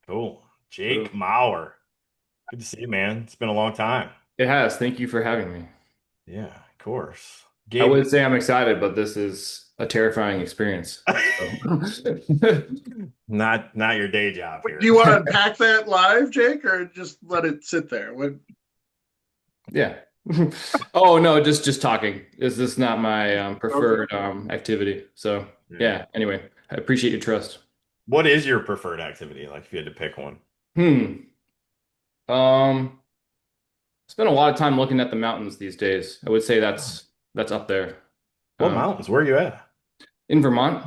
Cool. Boom. Jake Mower. Good to see you, man. It's been a long time. It has. Thank you for having me. Yeah, of course. I Gabe, would say I'm excited, but this is a terrifying experience. So. not your day job Do here. you want to unpack that live, Jake, or just let it sit there? Yeah. Oh no, just talking. This is not my Okay. preferred activity. So Yeah. yeah. Anyway, I appreciate your trust. What is your preferred activity? Like if you had to pick one. Hmm. Um. Spend a lot of time looking at the mountains these days. I would say that's up there. What Um, mountains? Where are you at? in Vermont.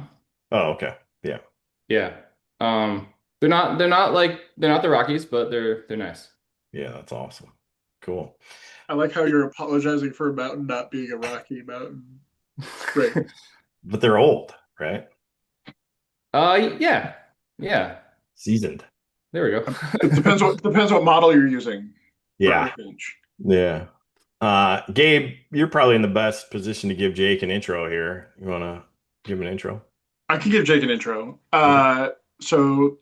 Oh, okay. Yeah. Yeah. They're not the Rockies, but they're nice. Yeah, that's awesome. Cool. I like how you're apologizing for a mountain not being a rocky mountain. Great. But they're old, right? Yeah. Yeah. Seasoned. There we It go. depends what model you're using for Yeah. age. Yeah. Gabe, you're probably in the best position to give Jake an intro here. You want to give him an intro? I can give Jake an intro. Okay. So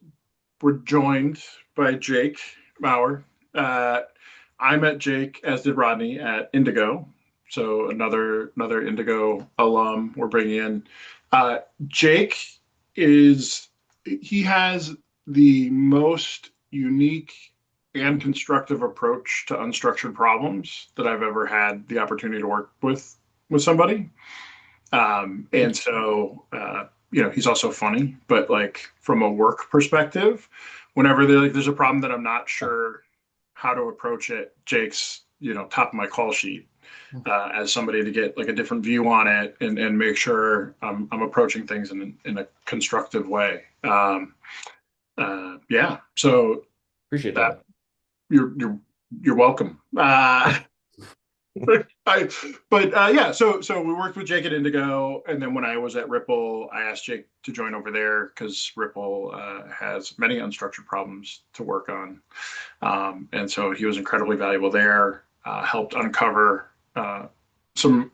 we're joined by Jake Mower. Uh, I met Jake, as did Rodney, at Indigo. So another Indigo alum we're bringing in. Jake is he has the most unique and constructive approach to unstructured problems that I've ever had the opportunity to work with somebody. And Thank so, he's also funny, but like from a work perspective, whenever there's a problem that I'm not sure how to approach it, Jake's, top of my call sheet you. as somebody to get like a different view on it and make sure I'm approaching things in a constructive way. Yeah. So Appreciate that that. you're welcome. I, but yeah, so we worked with Jake at Indigo, and then when I was at Ripple, I asked Jake to join over there because Ripple has many unstructured problems to work on, and so he was incredibly valuable there. Helped uncover some,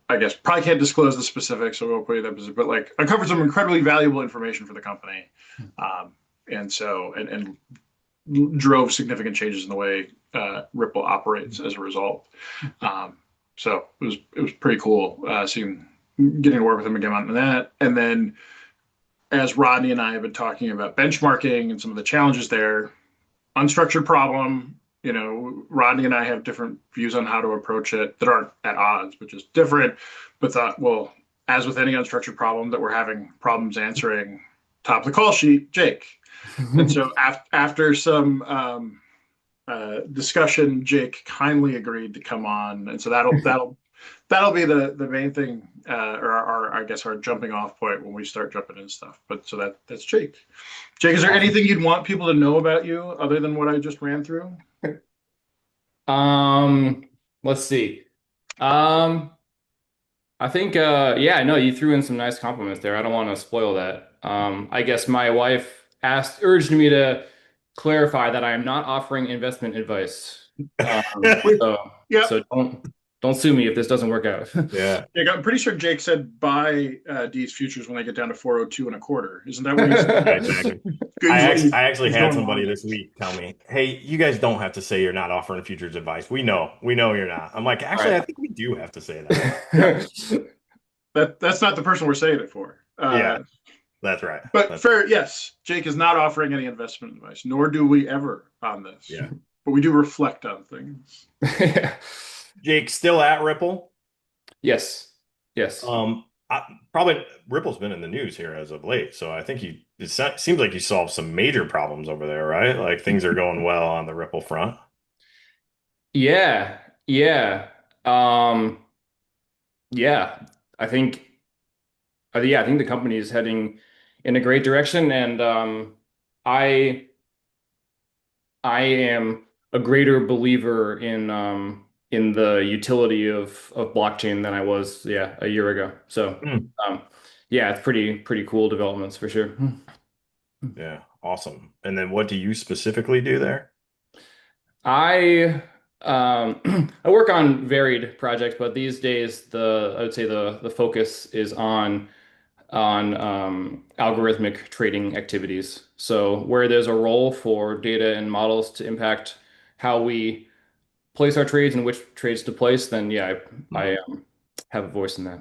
I guess, probably can't disclose the specifics, so we'll put it up, but like uncovered some incredibly valuable information for the company, um, and drove significant changes in the way Ripple operates as a result. Um, so it was pretty cool seeing getting to work with him again on that. And then as Rodney and I have been talking about benchmarking and some of the challenges there, unstructured problem. Rodney and I have different views on how to approach it that aren't at odds, but just different. But thought, well, as with any unstructured problem that we're having problems answering, top of the call sheet, Jake. And so after some discussion, Jake kindly agreed to come on, and so that'll be the main thing, or our I guess our jumping off point when we start jumping into stuff. But so that's Jake. Jake, is there Awesome. anything you'd want people to know about you other than what I just ran through? Um, let's see. Um, I think yeah, no, you threw in some nice compliments there. I don't want to spoil that. I guess my wife urged me to clarify that I am not offering investment advice. Wait, So yeah, so don't sue me if this doesn't work out. Yeah. Jake, I'm pretty sure Jake said buy D's futures when they get down to 402 and a quarter. Isn't that what he said? Yeah, exactly. Good. I actually He's had going long somebody there. this week tell me, "Hey, you guys don't have to say you're not offering futures advice. We know you're not." I'm like, All actually, I right. think we do have to say that. Yeah, that's not the person we're saying it for. Yeah, that's right. But That's fair, yes, Jake is not offering any investment advice, nor do we ever on this. yeah. But we do reflect on things. Jake still at Ripple. Yes. Yes. Probably Ripple's been in the news here as of late, so I think seems like you solved some major problems over there, right? Like things are going well on the Ripple front. Yeah. Yeah. Um, yeah. I think yeah, I think the company is heading in a great direction, and I I am a greater believer in the utility of blockchain than I was, yeah, a year ago. So Hmm. um, yeah, it's pretty cool developments for sure. Yeah, awesome. And then what do you specifically do there? I I work on varied projects, but these days I would say the focus is on on algorithmic trading activities. So where there's a role for data and models to impact how we place our trades and which trades to place, then yeah, I have a voice in that.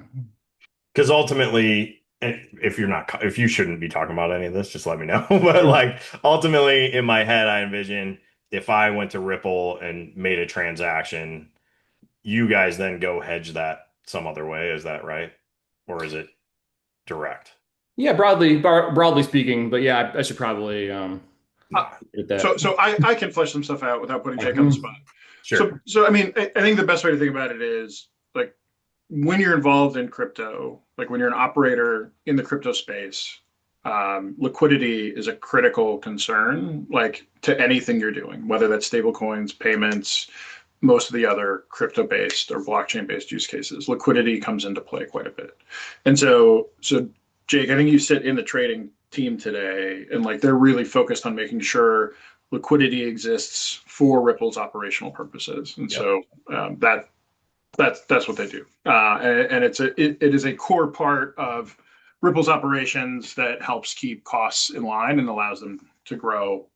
Because ultimately, and if you shouldn't be talking about any of this, just let me know. But like ultimately in my head, I envision if I went to Ripple and made a transaction, you guys then go hedge that some other way. Is that right? Or is it direct? Yeah, broadly speaking, but yeah, I should probably Uh, get so that. so I can flesh some stuff out without putting Jake on the spot. Sure. So I mean, I think the best way to think about it is like when you're involved in crypto, like when you're an operator in the crypto space, liquidity is a critical concern, like to anything you're doing, whether that's stable coins, payments, most of the other crypto-based or blockchain-based use cases. Liquidity comes into play quite a bit. And so Jake, I think you sit in the trading team today, and like they're really focused on making sure liquidity exists for Ripple's operational purposes. And Yep. so that's what they do, and it is a core part of Ripple's operations that helps keep costs in line and allows them to grow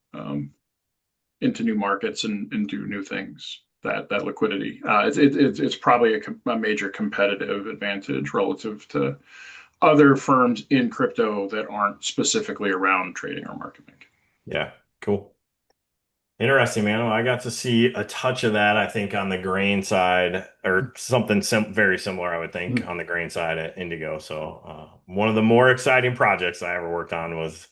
into new markets and do new things. That liquidity, it's probably a major competitive advantage relative to other firms in crypto that aren't specifically around trading or marketing. Yeah. Cool. Interesting, man. Well, I got to see a touch of that, I think, on the grain side, or something very similar, I would think, on the grain side at Indigo. So, one of the more exciting projects I ever worked on was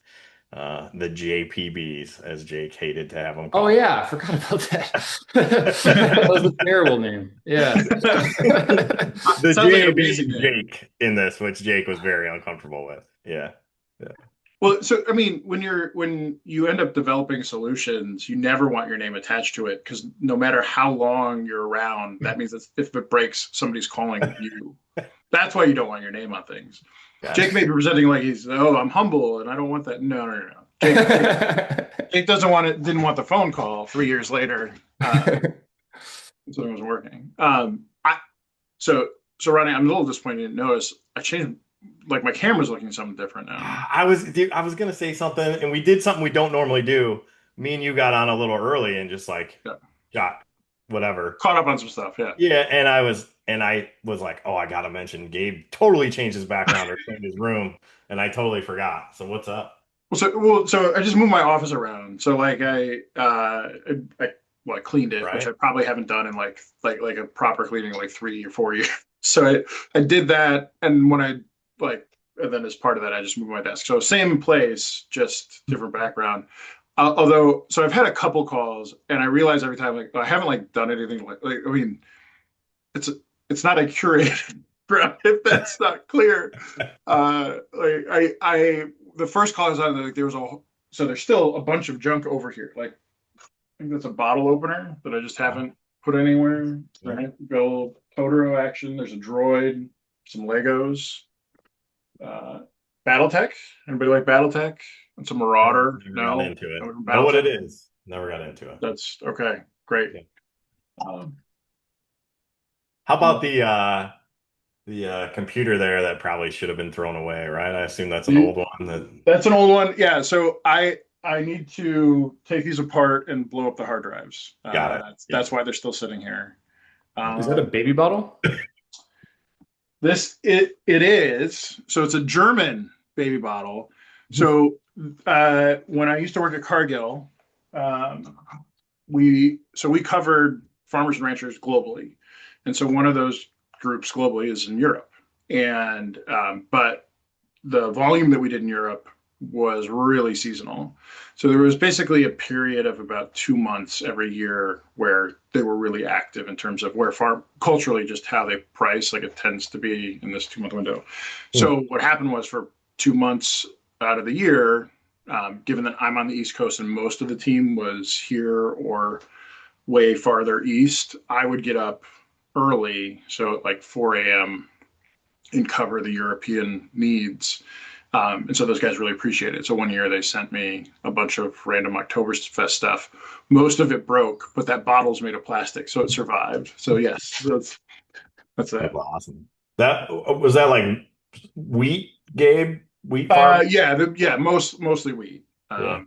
the JPBs, as Jake hated to have them Oh called. yeah, I forgot about that. That was a terrible name. Yeah. The Sounds like an J amazing being name. Jake in this, which Jake was very uncomfortable with. Yeah. Yeah. Well, so I mean, when you end up developing solutions, you never want your name attached to it because no matter how long you're around, that means that if it breaks, somebody's calling you. That's why you don't want your name on things. Jake Gotcha. may be presenting like he's, oh, I'm humble and I don't want that. No, no, no, no. Jake doesn't want it. Didn't want the phone call 3 years later. So it wasn't working. So so Rodney, I'm a little disappointed you didn't notice. I changed, like my camera's looking something different now. Dude, I was gonna say something, and we did something we don't normally do. Me and you got on a little early and just like Yeah. shot whatever. Caught up on some stuff. Yeah. Yeah, and I was like, oh, I gotta mention Gabe totally changed his background or cleaned his room, and I totally forgot. So what's up? So I just moved my office around. So like I cleaned it, which I Right? probably haven't done in like a proper cleaning in like 3 or 4 years. So I did that, and when I like, and then as part of that, I just moved my desk. So same place, just different background. Although, so I've had a couple calls, and I realize every time like I haven't like done anything like I mean, it's it's not a curated ground if that's not clear. Like I the first call I was on, like there was a so there's still a bunch of junk over here. Like I think that's a bottle opener that I just Oh, haven't put anywhere. yeah. Right, go Totoro action. There's a droid, some Legos, uh, BattleTech. Anybody like BattleTech? It's a Marauder. Never got No, into it. Know what it BattleTech. is. Never got into it. That's okay. Great. Yeah. Um, How about the computer there that probably should have been thrown away, right? I assume that's an old one that That's an old one. Yeah. So I need to take these apart and blow up the hard drives. got it. That's Yep. why they're still sitting here. Is that a Um, baby bottle? it is. So it's a German baby bottle. So when I used to work at Cargill, um, we covered farmers and ranchers globally, and so one of those groups globally is in Europe, and but the volume that we did in Europe was really seasonal. So there was basically a period of about 2 months every year where they were really active in terms of where farm culturally just how they price, like it tends to be in this 2 month window. Hmm. So what happened was for 2 months out of the year, given that I'm on the East Coast and most of the team was here or way farther east, I would get up early, so at like 4 a.m. and cover the European needs. And so those guys really appreciate it. So one year they sent me a bunch of random Oktoberfest stuff. Most of it broke, but that bottle's made of plastic, so it survived. So yes, that's That's that. awesome. That was that like wheat Gabe wheat farm? Yeah, mostly wheat. Yeah.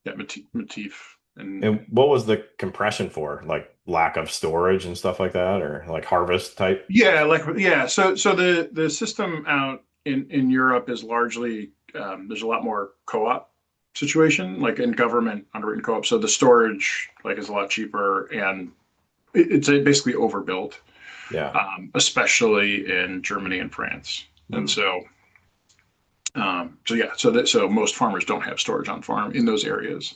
Yeah, Matif and And what was the compression for? Like lack of storage and stuff like that, or like harvest type? yeah, So the system out in Europe is largely there's a lot more co-op situation, like in government underwritten co-op. So the storage like is a lot cheaper, and it's basically overbuilt, Yeah. especially in Germany and France. And Hmm. so most farmers don't have storage on farm in those areas.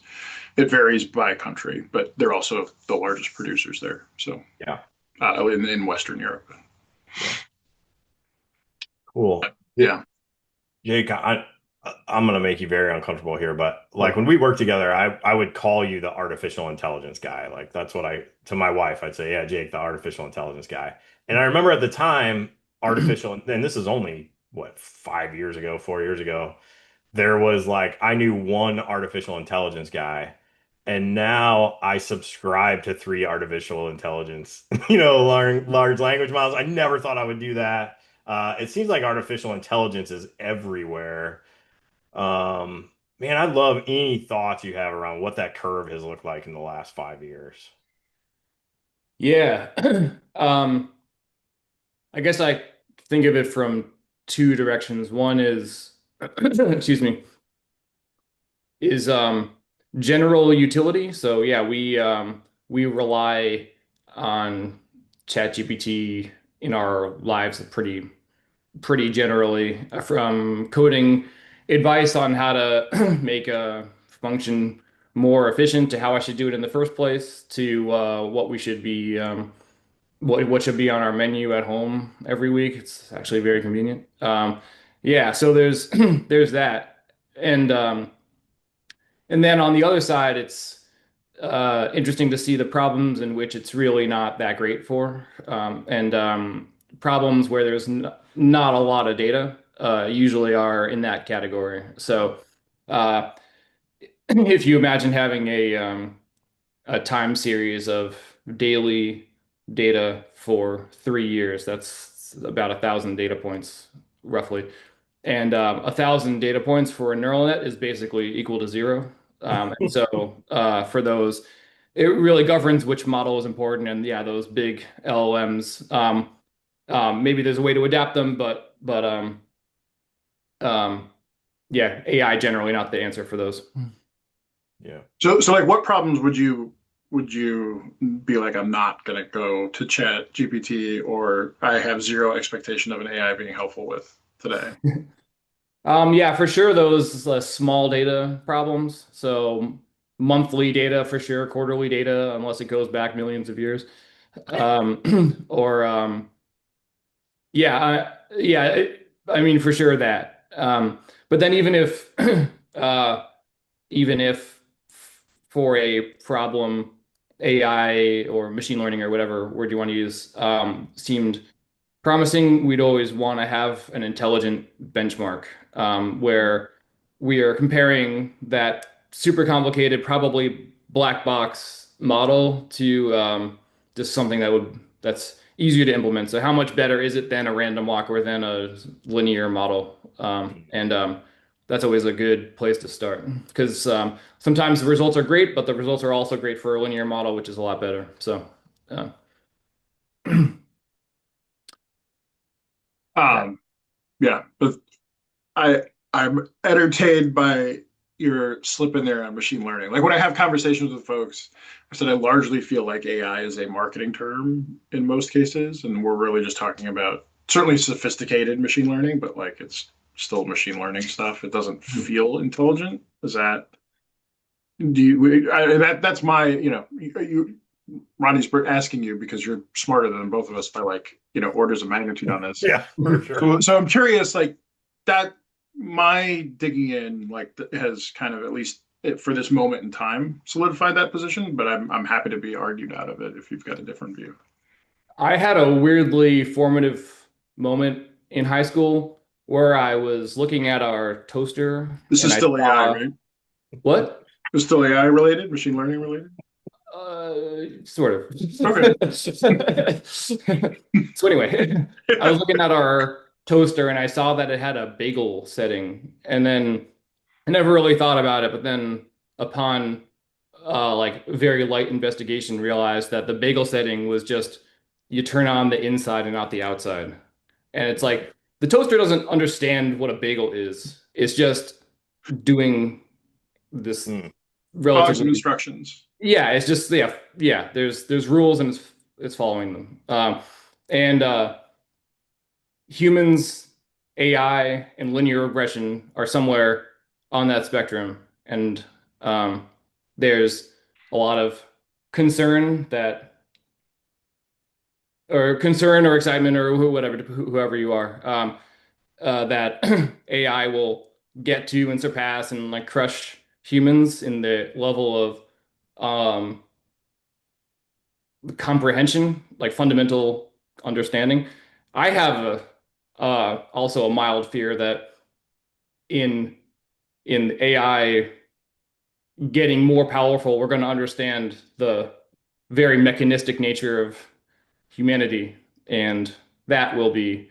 It varies by country, but they're also the largest producers there. So Yeah. in Western Europe. Yeah. Cool. Yeah. Jake, I'm gonna make you very uncomfortable here, but like What? when we work together, I would call you the artificial intelligence guy. Like that's what I to my wife, I'd say, yeah, Jake, the artificial intelligence guy. And I remember at the time, artificial, and this is only what, 5 years ago, 4 years ago, there was like I knew one artificial intelligence guy, and now I subscribe to three artificial intelligence, large language models. I never thought I would do that. It seems like artificial intelligence is everywhere. Man, I'd love any thoughts you have around what that curve has looked like in the last 5 years. Yeah. Um, I guess I think of it from two directions. One is, excuse me, is general utility. So yeah, we rely on ChatGPT in our lives pretty generally, from coding advice on how to make a function more efficient to how I should do it in the first place to what we should be what should be on our menu at home every week. It's actually very convenient. Yeah, so there's there's that. And then on the other side, it's interesting to see the problems in which it's really not that great for, and problems where there's n not a lot of data usually are in that category. So uh, if you imagine having a time series of daily data for 3 years, that's about 1,000 data points roughly. And 1,000 data points for a neural net is basically equal to zero. And so for those, it really governs which model is important. And yeah, those big LLMs, maybe there's a way to adapt them, but um, yeah, AI generally not the answer for those. Yeah. So like, what problems would you be like, I'm not gonna go to Chat GPT, or I have zero expectation of an AI being helpful with today? Yeah, for sure, those small data problems. So monthly data for sure, quarterly data, unless it goes back millions of years. Or I mean for sure that. But then uh, even if for a problem, AI or machine learning or whatever word you want to use, seemed promising, we'd always want to have an intelligent benchmark, where we are comparing that super complicated, probably black box model to just something that's easier to implement. So how much better is it than a random walk or than a linear model? And That's always a good place to start because sometimes the results are great, but the results are also great for a linear model, which is a lot better. So uh, that. Um, yeah, but I I'm entertained by your slip in there on machine learning. Like when I have conversations with folks, I said I largely feel like AI is a marketing term in most cases, and we're really just talking about certainly sophisticated machine learning, but like it's still machine learning stuff. It doesn't feel intelligent. Is that do you that's my Ronnie's asking you because you're smarter than both of us by like orders of magnitude on this. Yeah, for sure. So I'm curious, like that. My digging in like has kind of at least for this moment in time solidified that position, but I'm happy to be argued out of it if you've got a different view. I had a weirdly formative moment in high school where I was looking at our toaster This and is I still AI, saw right? what? It's still AI related, machine learning related. Sort of. Okay. So anyway, I was looking at our toaster and I saw that it had a bagel setting, and then I never really thought about it, but then upon like very light investigation, realized that the bagel setting was just you turn on the inside and not the outside. And it's like the toaster doesn't understand what a bagel is. It's just doing this Hmm. Following some relatively, instructions. yeah, it's just yeah, there's rules and it's following them. And humans, AI, and linear regression are somewhere on that spectrum. And um, there's a lot of concern that, or concern or excitement or whatever, whoever you are, that AI will get to and surpass and like crush humans in the level of um, comprehension, like fundamental understanding. I have also a mild fear that in AI getting more powerful, we're going to understand the very mechanistic nature of humanity, and that will be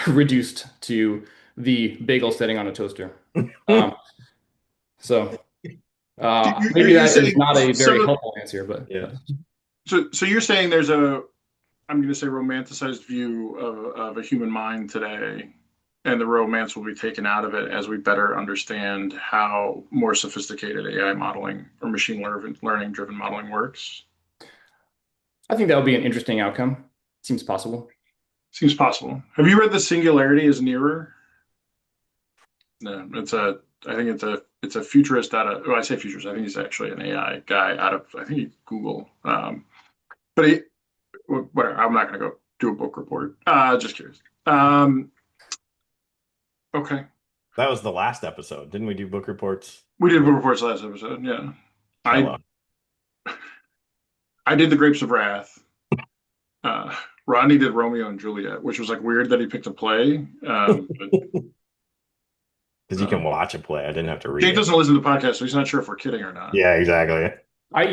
reduced to the bagel setting on a toaster. Um, so maybe You're that is saying not a some very of helpful answer, but Yeah. so you're saying there's a, I'm going to say, romanticized view of a human mind today, and the romance will be taken out of it as we better understand how more sophisticated AI modeling or learning driven modeling works. I think that would be an interesting outcome. Seems possible. Seems possible. Have you read The Singularity is Nearer? No, it's a. I think it's a futurist out of. Well, I say futurist. I think he's actually an AI guy out of. I think he's Google. But he, whatever. I'm not going to go do a book report. Just curious. Okay. That was the last episode. Didn't we do book reports? We did book reports last episode. Yeah. I Hello. I did The Grapes of Wrath. Uh, Rodney did Romeo and Juliet, which was like weird that he picked a play. Because you can Um, watch a play. I didn't have to read Jake it. doesn't listen to the podcast, so he's not sure if we're kidding or not. Yeah, exactly. I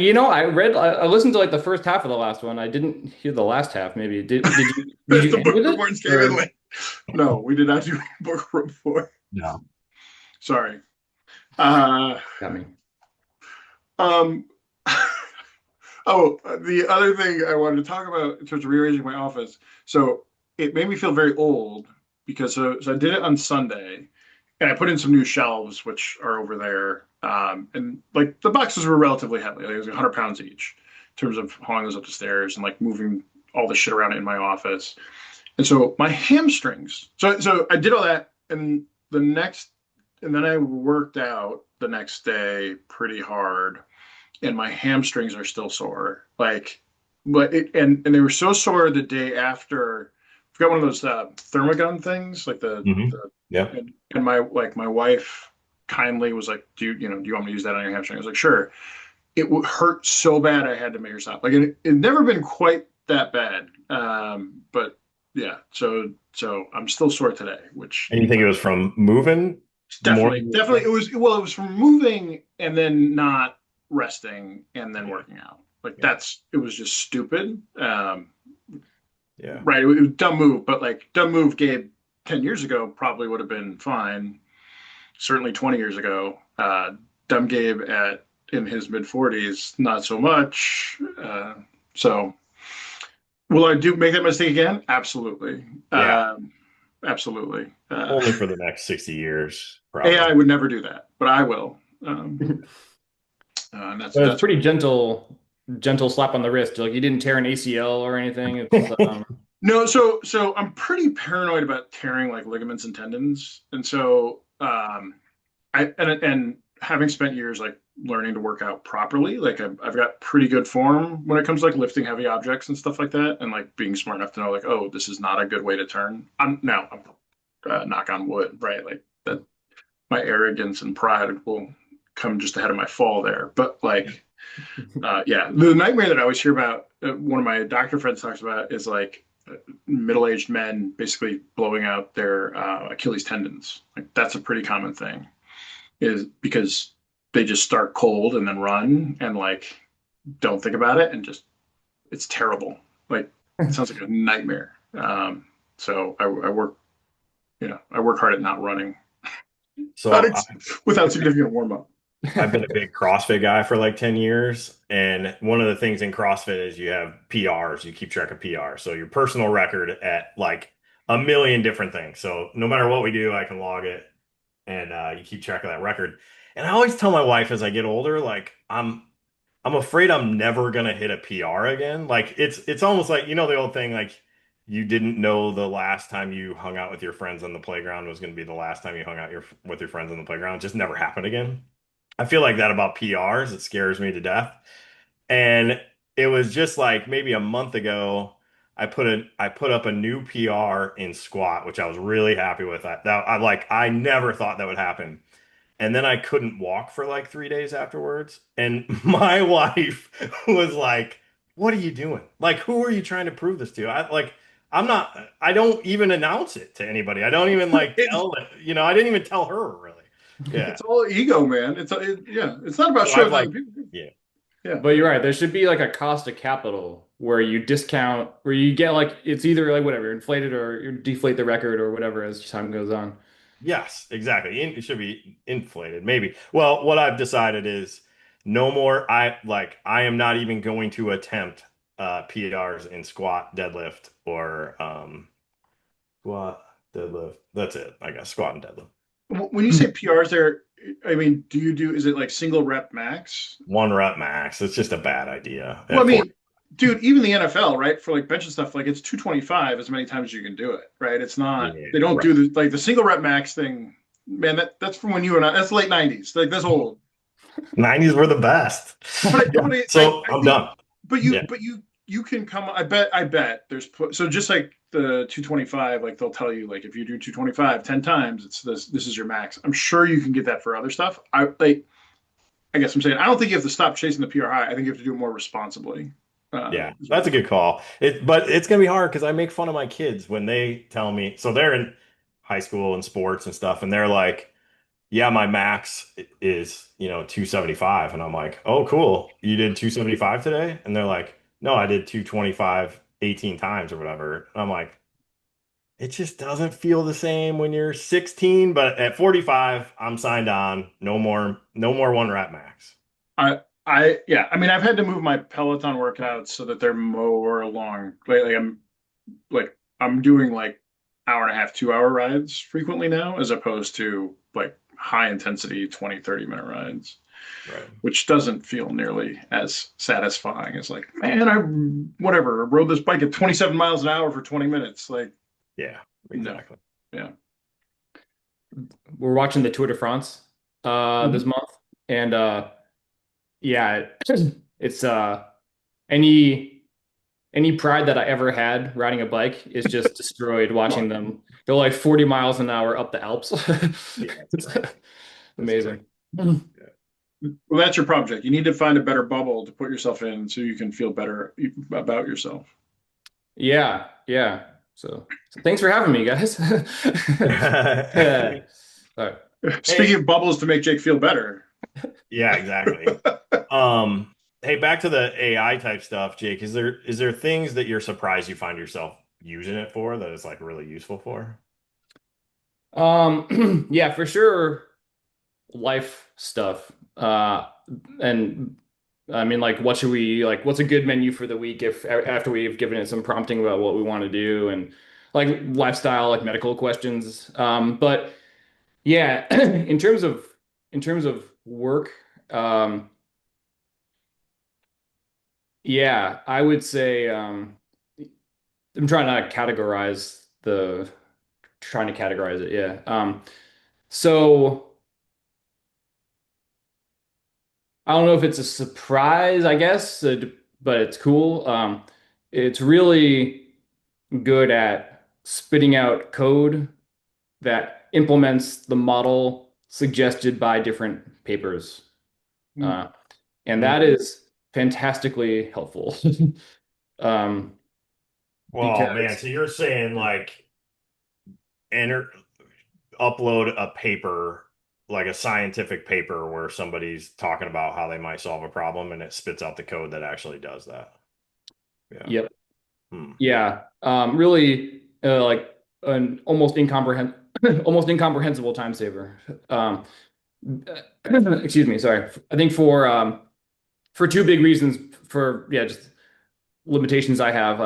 listened to like the first half of the last one. I didn't hear the last half. Maybe did you The end book with it? reports came in Or late. No, we did not do a book report. No. Sorry. Uh, got me. um, oh, the other thing I wanted to talk about in terms of rearranging my office. So it made me feel very old because so I did it on Sunday and I put in some new shelves, which are over there. And like the boxes were relatively heavy. Like, it was 100 pounds each in terms of hauling those up the stairs and like moving all the shit around in my office. And so my hamstrings. So I did all that, and the next, and then I worked out the next day pretty hard, and my hamstrings are still sore. Like, but it and they were so sore the day after. I've got one of those thermogun things, like Hmm. the Yeah. and my wife kindly was like, do you want me to use that on your hamstring? I was like, sure. It would hurt so bad I had to make her stop. Like it never been quite that bad, but yeah. So I'm still sore today, which And you think it was from moving more definitely than you definitely expect? it was, well, it was from moving and then not resting and then Yeah. working out. Like Yeah. it was just stupid. Yeah. Right, it was a dumb move, but like dumb move Gabe 10 years ago probably would have been fine. Certainly 20 years ago. Dumb Gabe at in his mid 40s, not so much. So will I do make that mistake again? Absolutely. Yeah. Absolutely. Only for the next 60 years, AI probably. would never do that, but I will. And But it's that's pretty gentle slap on the wrist. Like you didn't tear an ACL or anything. It's no. So I'm pretty paranoid about tearing like ligaments and tendons, and so and having spent years like learning to work out properly, like I've got pretty good form when it comes to like lifting heavy objects and stuff like that, and like being smart enough to know like, oh, this is not a good way to turn. I'm knock on wood, right? Like that, my arrogance and pride will come just ahead of my fall there. But like, yeah, the nightmare that I always hear about, one of my doctor friends talks about is like middle-aged men basically blowing out their Achilles tendons. Like that's a pretty common thing, is because they just start cold and then run and like don't think about it and just it's terrible. Like it sounds like a nightmare. So I work I work hard at not running, not So without significant warm up. I've been a big CrossFit guy for like 10 years. And one of the things in CrossFit is you have PRs, you keep track of PRs. So your personal record at like a million different things. So no matter what we do, I can log it and you keep track of that record. And I always tell my wife as I get older, like I'm afraid I'm never gonna hit a PR again. Like it's almost like the old thing, like you didn't know the last time you hung out with your friends on the playground was gonna be the last time you hung out with your friends on the playground. It just never happened again. I feel like that about PRs. It scares me to death. And it was just like maybe a month ago, I put up a new PR in squat, which I was really happy with. I never thought that would happen. And then I couldn't walk for like 3 days afterwards. And my wife was like, "What are you doing? Like, who are you trying to prove this to?" I don't even announce it to anybody. I don't even like it's tell it, I didn't even tell her really. Yeah. it's all ego, man. Yeah. It's not about So I've showing other like, people. yeah. Yeah. But you're right. There should be like a cost of capital where you discount, where you get like it's either like whatever, inflated or you deflate the record or whatever as time goes on. Yes, exactly. It should be inflated, maybe. Well, what I've decided is no more. I am not even going to attempt PRs in squat, deadlift, or squat, deadlift. That's it. I guess squat and deadlift. When you say PRs there, I mean, is it like single rep max? One rep max. It's just a bad idea Well, I at 40. mean, dude, even the NFL, right? For like bench and stuff, like it's 225 as many times as you can do it, right? It's not, Yeah, they don't right. do the single rep max thing. Man, that's from when you and I, that's late 90s. Like that's old. 90s were the best. So I I'm think, done. Yeah. you can come, I bet so just like the 225, like they'll tell you, like if you do 225 10 times, it's this is your max. I'm sure you can get that for other stuff. I guess I'm saying, I don't think you have to stop chasing the PR high. I think you have to do it more responsibly. Yeah, Is what that's a good call. But it's gonna be hard because I make fun of my kids when they tell me. So they're in high school and sports and stuff, and they're like, "Yeah, my max is 275," and I'm like, "Oh, cool, you did 275 today?" And they're like, "No, I did 225 18 times or whatever." And I'm like, "It just doesn't feel the same when you're 16, but at 45, I'm signed on. No more one rep max." yeah, I mean, I've had to move my Peloton workouts so that they're more along. I'm doing like hour and a half, 2 hour rides frequently now, as opposed to like high intensity 20, 30 minute rides, Right. which doesn't feel nearly as satisfying as like, man, I whatever, rode this bike at 27 miles an hour for 20 minutes. Like, Yeah, no. exactly. Yeah. We're watching the Tour de France this Mhm. month, and yeah, it's any any pride that I ever had riding a bike is just destroyed watching them go like 40 miles an hour up the Alps. Yeah, that's It's great. That's great. amazing. Yeah. Well, that's your project. You need to find a better bubble to put yourself in so you can feel better about yourself. Yeah, yeah. So thanks for having me, guys. All right. Speaking Hey, of bubbles to make Jake feel better, yeah, exactly. Hey, back to the AI type stuff, Jake. Is there things that you're surprised you find yourself using it for that it's like really useful for? Yeah, for sure, life stuff. And I mean, like, what should we like? What's a good menu for the week if after we've given it some prompting about what we want to do and like lifestyle, like medical questions. But yeah, in terms of work, um, yeah, I would say I'm trying to categorize it. Yeah. So. I don't know if it's a surprise, I guess, but it's cool. It's really good at spitting out code that implements the model suggested by different papers. Uh, and that Mhm. is fantastically helpful. Um, Well, man, because so you're saying like enter upload a paper, like a scientific paper where somebody's talking about how they might solve a problem and it spits out the code that actually does that. Yeah. yep. Hmm. Yeah. Really like an almost incomprehensible time saver. Excuse me, sorry. I think for two big reasons. For yeah, just limitations I have.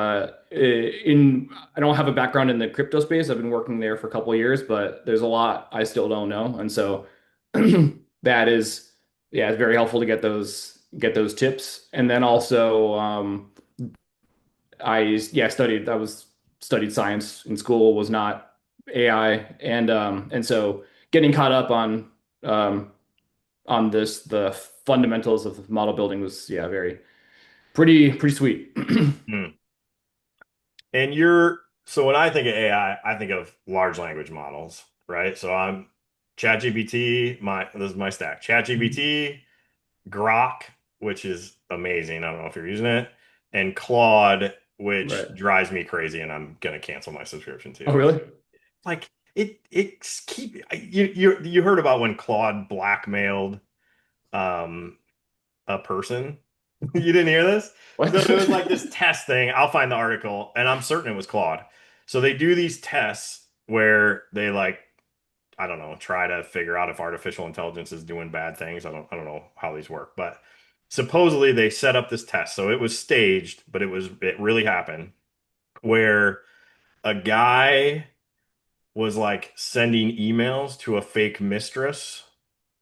In I don't have a background in the crypto space. I've been working there for a couple of years, but there's a lot I still don't know, and so that is yeah, it's very helpful to get those tips. And then also, I yeah studied I was studied science in school, was not AI, and so getting caught up um, on this the fundamentals of model building was yeah very pretty sweet. Hmm. And you're so when I think of AI, I think of large language models, right? So I'm ChatGPT, this is my stack. ChatGPT, Grok, which is amazing. I don't know if you're using it, and Claude, Right. which drives me crazy, and I'm gonna cancel my subscription Oh, too. really? Like it's keep you heard about when Claude blackmailed um a person? You didn't hear this? What? So it was like this test thing. I'll find the article, and I'm certain it was Claude. So they do these tests where they like, I don't know, try to figure out if artificial intelligence is doing bad things. I don't know how these work, but supposedly they set up this test. So it was staged, but it really happened where a guy was like sending emails to a fake mistress,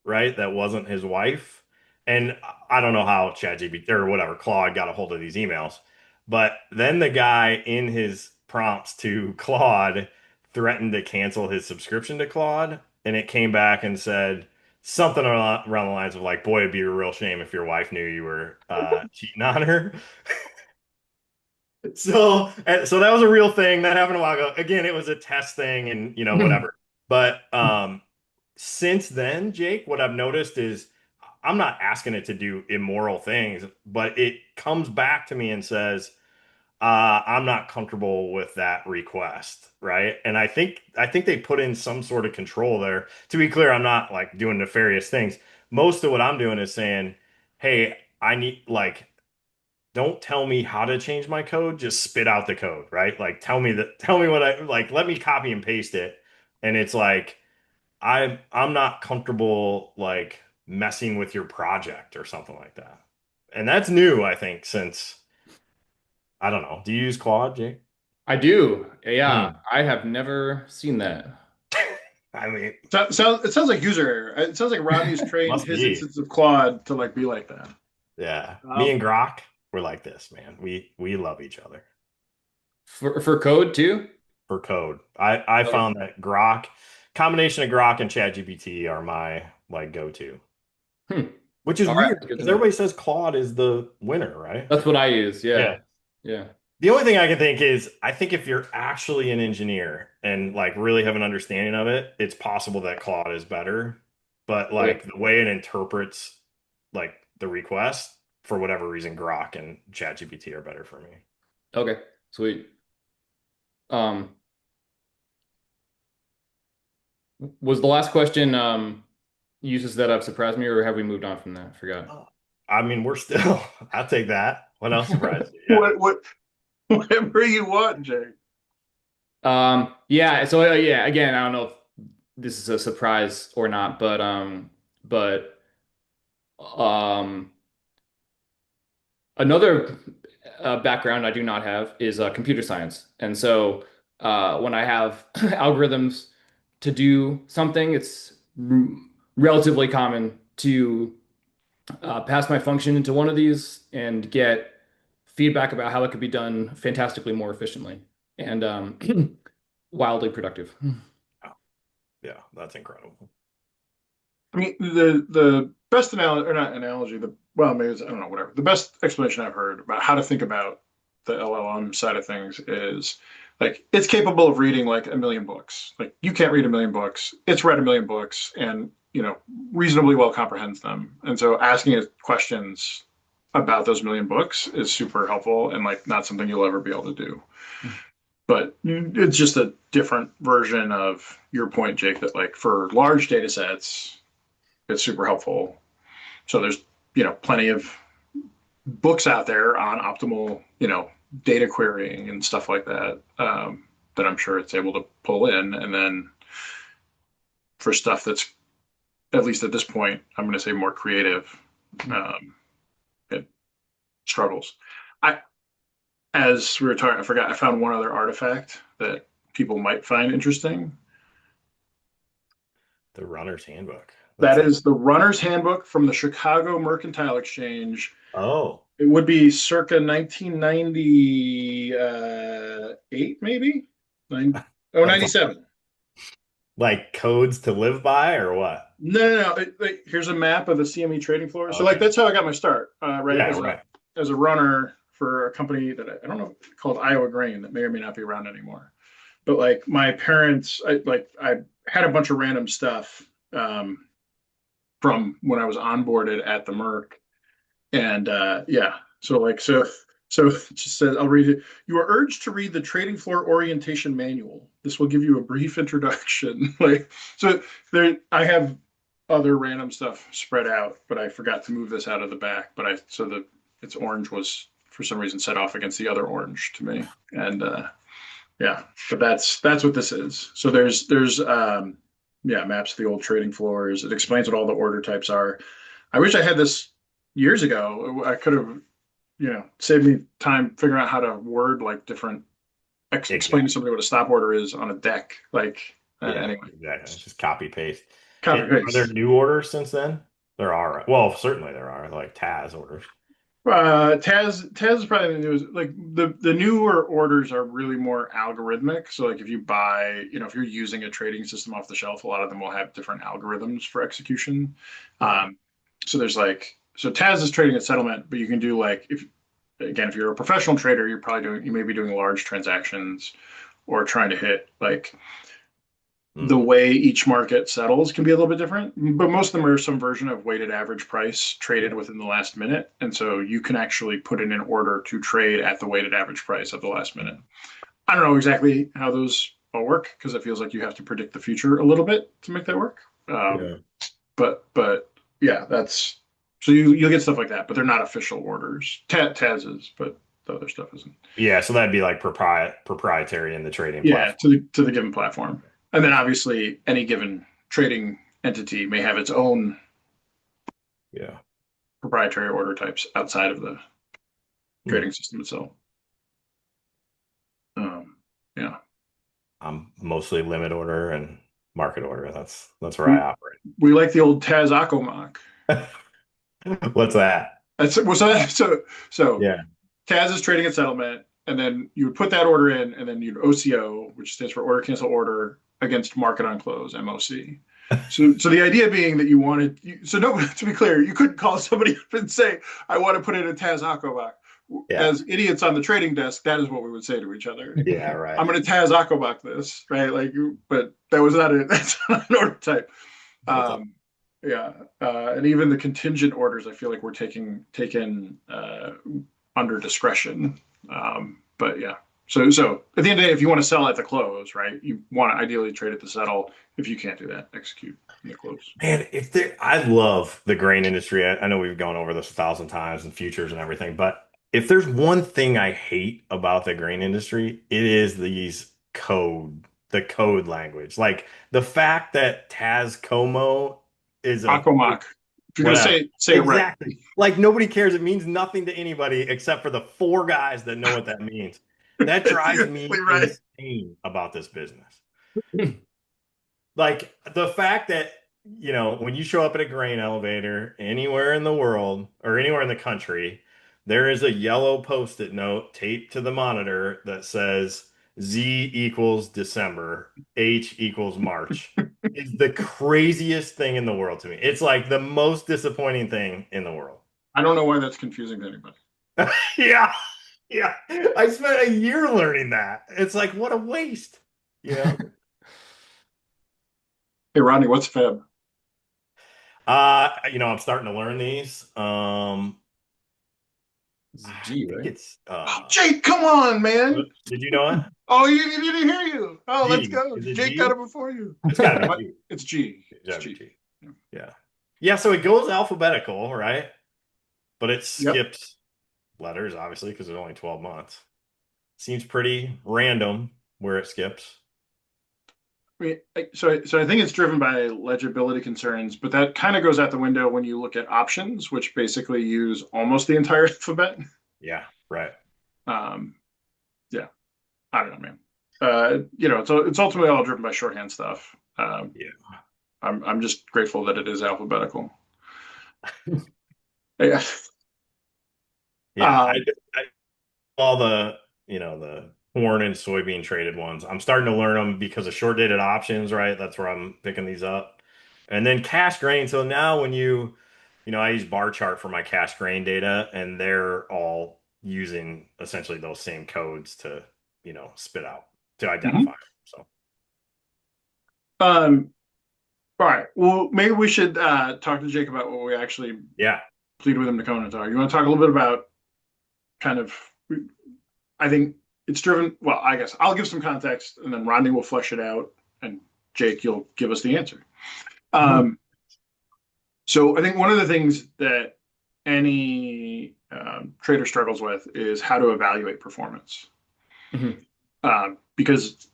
right? That wasn't his wife. And I don't know how ChatGPT or whatever Claude got a hold of these emails, but then the guy in his prompts to Claude threatened to cancel his subscription to Claude, and it came back and said something around the lines of like, "Boy, it'd be a real shame if your wife knew you were cheating on her." So that was a real thing that happened a while ago. Again, it was a test thing and whatever. But since then, Jake, what I've noticed is I'm not asking it to do immoral things, but it comes back to me and says, I'm not comfortable with that request, right? And I think they put in some sort of control there. To be clear, I'm not like doing nefarious things. Most of what I'm doing is saying, hey, I need like don't tell me how to change my code, just spit out the code, right? Like tell me what I like, let me copy and paste it. And it's like I'm not comfortable like messing with your project or something like that. And that's new, I think, since I don't know. Do you use Claude, Jake? I do. Yeah, Hmm. I have never seen that. I mean, It sounds like user error. It sounds like Rodney's trained must his be. instance of Claude to like be like that. Yeah. Me Um, and Grok, we're like this, man. We love each other For code too? for code. I Okay. found that Grok, combination of Grok and ChatGPT are my like go-to. Hmm. Which is All right, weird that's good to because know. everybody says Claude is the winner, right? That's what I use. Yeah. Yeah. Yeah. The only thing I can think is I think if you're actually an engineer and like really have an understanding of it, it's possible that Claude is better. But like Okay. the way it interprets like the request, for whatever reason, Grok and ChatGPT are better for me. Okay. Sweet. Um, was the last question uses that have surprised me, or have we moved on from that? Forgot. Oh, I mean, we're still, I'll take that. What else surprised you? Yeah. what whatever you want, Jake. Yeah, so yeah, again, I don't know if this is a surprise or not, but um another background I do not have is computer science. And so when I have algorithms to do something, it's relatively common to pass my function into one of these and get feedback about how it could be done fantastically more efficiently and wildly productive. Oh, yeah, that's incredible. I mean, the best analogy or not analogy, the well, maybe it's, I don't know, whatever. The best explanation I've heard about how to think about the LLM side of things is like it's capable of reading like a million books. Like you can't read a million books. It's read a million books and reasonably well comprehends them. And so asking it questions about those million books is super helpful and like not something you'll ever be able to do. But it's just a different version of your point, Jake, that like for large data sets, it's super helpful. So there's, plenty of books out there on optimal, data querying and stuff like that. that I'm sure it's able to pull in. And then for stuff that's, at least at this point, I'm going to say more creative, um, it struggles. I, as we were talking, I forgot, I found one other artifact that people might find interesting. The runner's handbook. That That's it. is the Runner's Handbook from the Chicago Mercantile Exchange. Oh, It would be circa 1998, maybe? Nine, oh, that's 97. like codes to live by or what? No. Here's a map of the CME trading floor. So, like, Okay. that's how I got my start, right? Yeah, right. As a runner for a company that I don't know called Iowa Grain that may or may not be around anymore. But like my parents, I had a bunch of random stuff from when I was onboarded at the Merc. And yeah, so it just says, I'll read it. You are urged to read the trading floor orientation manual. This will give you a brief introduction. Like, so there, I have other random stuff spread out, but I forgot to move this out of the back. But so the its orange was for some reason set off against the other orange to me. And yeah, but that's what this is. So there's yeah, maps of the old trading floors. It explains what all the order types are. I wish I had this years ago. I could have, saved me time figuring out how to word like different, explain to Exactly. somebody what a stop order is on a deck. Like, Yeah, anyway, exactly. It's just copy paste. copy Are there paste. new orders since then? There are. Well, certainly there are, like Taz orders. Taz is probably the newest. Like the newer orders are really more algorithmic. So like if you buy, if you're using a trading system off the shelf, a lot of them will have different algorithms for execution. Right. Um, so there's like Taz is trading at settlement, but you can do like if you're a professional trader, you may be doing large transactions or trying to hit like the Hmm. way each market settles can be a little bit different, but most of them are some version of weighted average price traded Yeah. within the last minute. And so you can actually put in an order to trade at the weighted average price of the last minute. I don't know exactly how those all work because it feels like you have to predict the future a little bit to make that work. Yeah. But yeah, that's so you'll get stuff like that, but they're not official orders. Taz is, but the other stuff isn't. Yeah, so that'd be like proprietary in the trading Yeah, platform. to the given platform. And then Gotcha. obviously any given trading entity may have its own Yeah. proprietary order types outside of the Hmm. trading system itself. Yeah, I'm mostly limit order and market order. That's where we I we like the old Taz Akomak. operate. What's that? That's so Yeah. Taz is trading at settlement, and then you would put that order in, and then you'd OCO, which stands for order cancel order against market on close (MOC). So the idea being that you wanted, so no, to be clear, you couldn't call somebody up and say, "I want to put in a Taz Akobach." Yeah. As idiots on the trading desk, that is what we would say to each other. Yeah, right. I'm going to Taz Akobach this, right? Like, but that was not it. That's not an order type. That's all. Um, yeah, and even the contingent orders, I feel like we're taken under discretion. But yeah, so at the end of the day, if you want to sell at the close, right, you want to ideally trade at the settle. If you can't do that, execute in the close. Man, if there, I love the grain industry. I know we've gone over this 1,000 times and futures and everything, but if there's one thing I hate about the grain industry, it is the code language. Like the fact that Taz Como is a Akomak. If you're gonna whatever. say it right, Exactly. Like nobody cares. It means nothing to anybody except for the four guys that know what that means. That you're drives exactly me right. insane about this business. Like the fact that, when you show up at a grain elevator anywhere in the world or anywhere in the country, there is a yellow post-it note taped to the monitor that says Z equals December, H equals March. Is the craziest thing in the world to me. It's like the most disappointing thing in the world. I don't know why that's confusing to anybody. Yeah. Yeah. I spent a year learning that. It's like, what a waste, you know? Hey Rodney, what's Feb? I'm starting to learn these. This is I G, think right? it's Oh, Jake, come on, man. did you know it? Oh, you didn't hear you. Oh, let's G. go. Is it Jake got G? it before you. It's gotta be What? G. It's G. It's It's gotta be G. G. Yeah. Yeah, so it goes alphabetical, right? But it Yep. skips letters, obviously, because there's only 12 months. Seems pretty random, where it skips? I mean, so I think it's driven by legibility concerns, but that kind of goes out the window when you look at options, which basically use almost the entire alphabet. Yeah, right. Um, yeah, I don't know, man. It's ultimately all driven by shorthand stuff. Yeah. I'm just grateful that it is alphabetical. Yeah. Yeah, Um, I all the the corn and soybean traded ones. I'm starting to learn them because of short dated options, right? That's where I'm picking these up. And then cash grain. So now when I use bar chart for my cash grain data, and they're all using essentially those same codes to, spit out to identify. mhm. So um, all right. Well, maybe we should talk to Jake about what we actually yeah, plead with him to come and talk. You want to talk a little bit about kind of, I think it's driven, well, I guess I'll give some context and then Rodney will flesh it out and Jake, you'll give us the answer. Mhm. Um, so I think one of the things that any trader struggles with is how to evaluate performance. Mhm. Because,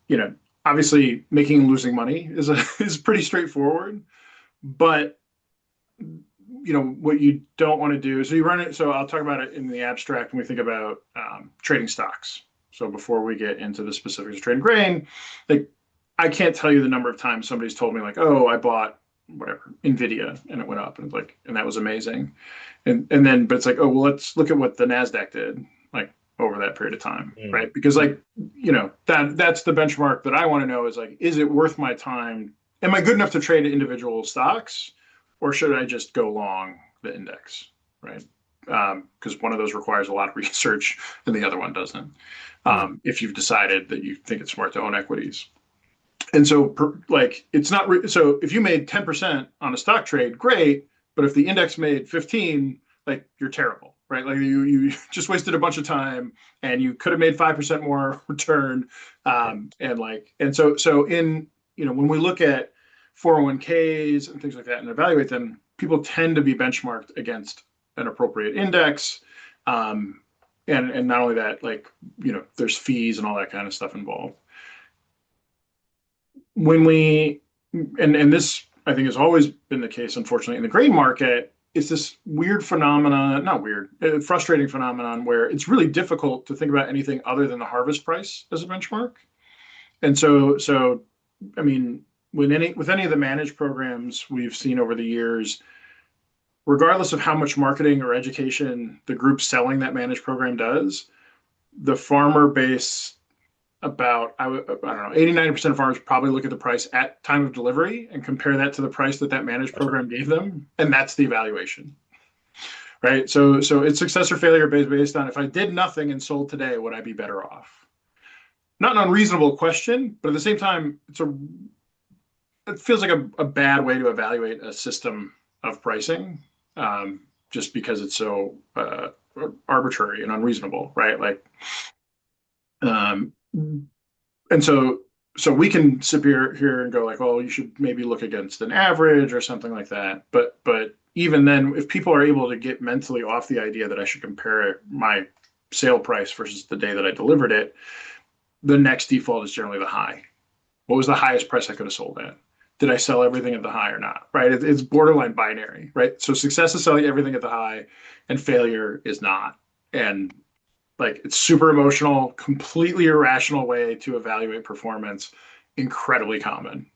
obviously making and losing money is pretty straightforward, but what you don't want to do, so you run it, so I'll talk about it in the abstract when we think about trading stocks. So before we get into the specifics of trading grain, like I can't tell you the number of times somebody's told me like, oh, I bought whatever Nvidia and it went up and like and that was amazing, and then but it's like, oh well, let's look at what the Nasdaq did like over that period of time, Mm. right? Because like that's the benchmark that I want to know is like, is it worth my time? Am I good enough to trade individual stocks, or should I just go long the index, right? Because one of those requires a lot of research and the other one doesn't. Mm. If you've decided that you think it's smart to own equities, and so like it's not so if you made 10% on a stock trade, great, but if the index made 15, like you're terrible, right? Like you just wasted a bunch of time and you could have made 5% more return. Yeah. And so in when we look at 401ks and things like that and evaluate them, people tend to be benchmarked against an appropriate index. Um, and not only that, like there's fees and all that kind of stuff involved. When we and this I think has always been the case, unfortunately, in the grain market, it's this weird phenomenon, not weird, frustrating phenomenon where it's really difficult to think about anything other than the harvest price as a benchmark. And so I mean, with any of the managed programs we've seen over the years, regardless of how much marketing or education the group selling that managed program does, the farmer base about I don't know 89% of farmers probably look at the price at time of delivery and compare that to the price that managed That's right. program gave them, and that's the evaluation, right? So it's success or failure based on if I did nothing and sold today, would I be better off? Not an unreasonable question, but at the same time, it feels like a bad way to evaluate a system of pricing, just because it's so arbitrary and unreasonable, right? Like, um, and so we can sit here and go like, well, you should maybe look against an average or something like that. But even then, if people are able to get mentally off the idea that I should compare my sale price versus the day that I delivered it, the next default is generally the high. What was the highest price I could have sold at? Did I sell everything at the high or not? Right? It's borderline binary, right? So success is selling everything at the high, and failure is not. And like it's super emotional, completely irrational way to evaluate performance, incredibly common.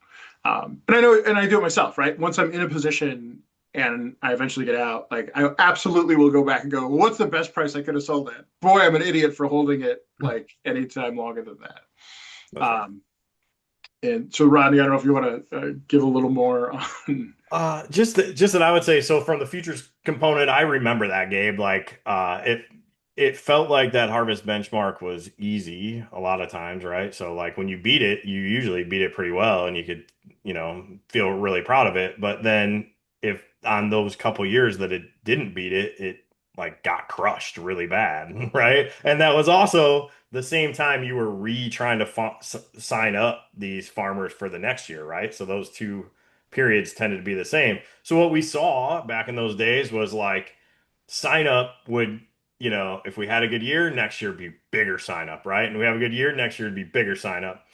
And I know, and I do it myself, right? Once I'm in a position and I eventually get out, like I absolutely will go back and go, well, what's the best price I could have sold at? Boy, I'm an idiot for holding it like any time longer than that. That's right. Um, and so, Rodney, I don't know if you want to give a little more on. Just that I would say so from the futures component, I remember that, Gabe. Like it felt like that harvest benchmark was easy a lot of times, right? So like when you beat it, you usually beat it pretty well and you could, feel really proud of it. But then if on those couple years that it didn't beat it, it like got crushed really bad, right? And that was also the same time you were trying to sign up these farmers for the next year, right? So those two periods tended to be the same. So what we saw back in those days was like sign up would, if we had a good year, next year would be bigger sign up, right? And we have a good year, next year would be bigger sign up.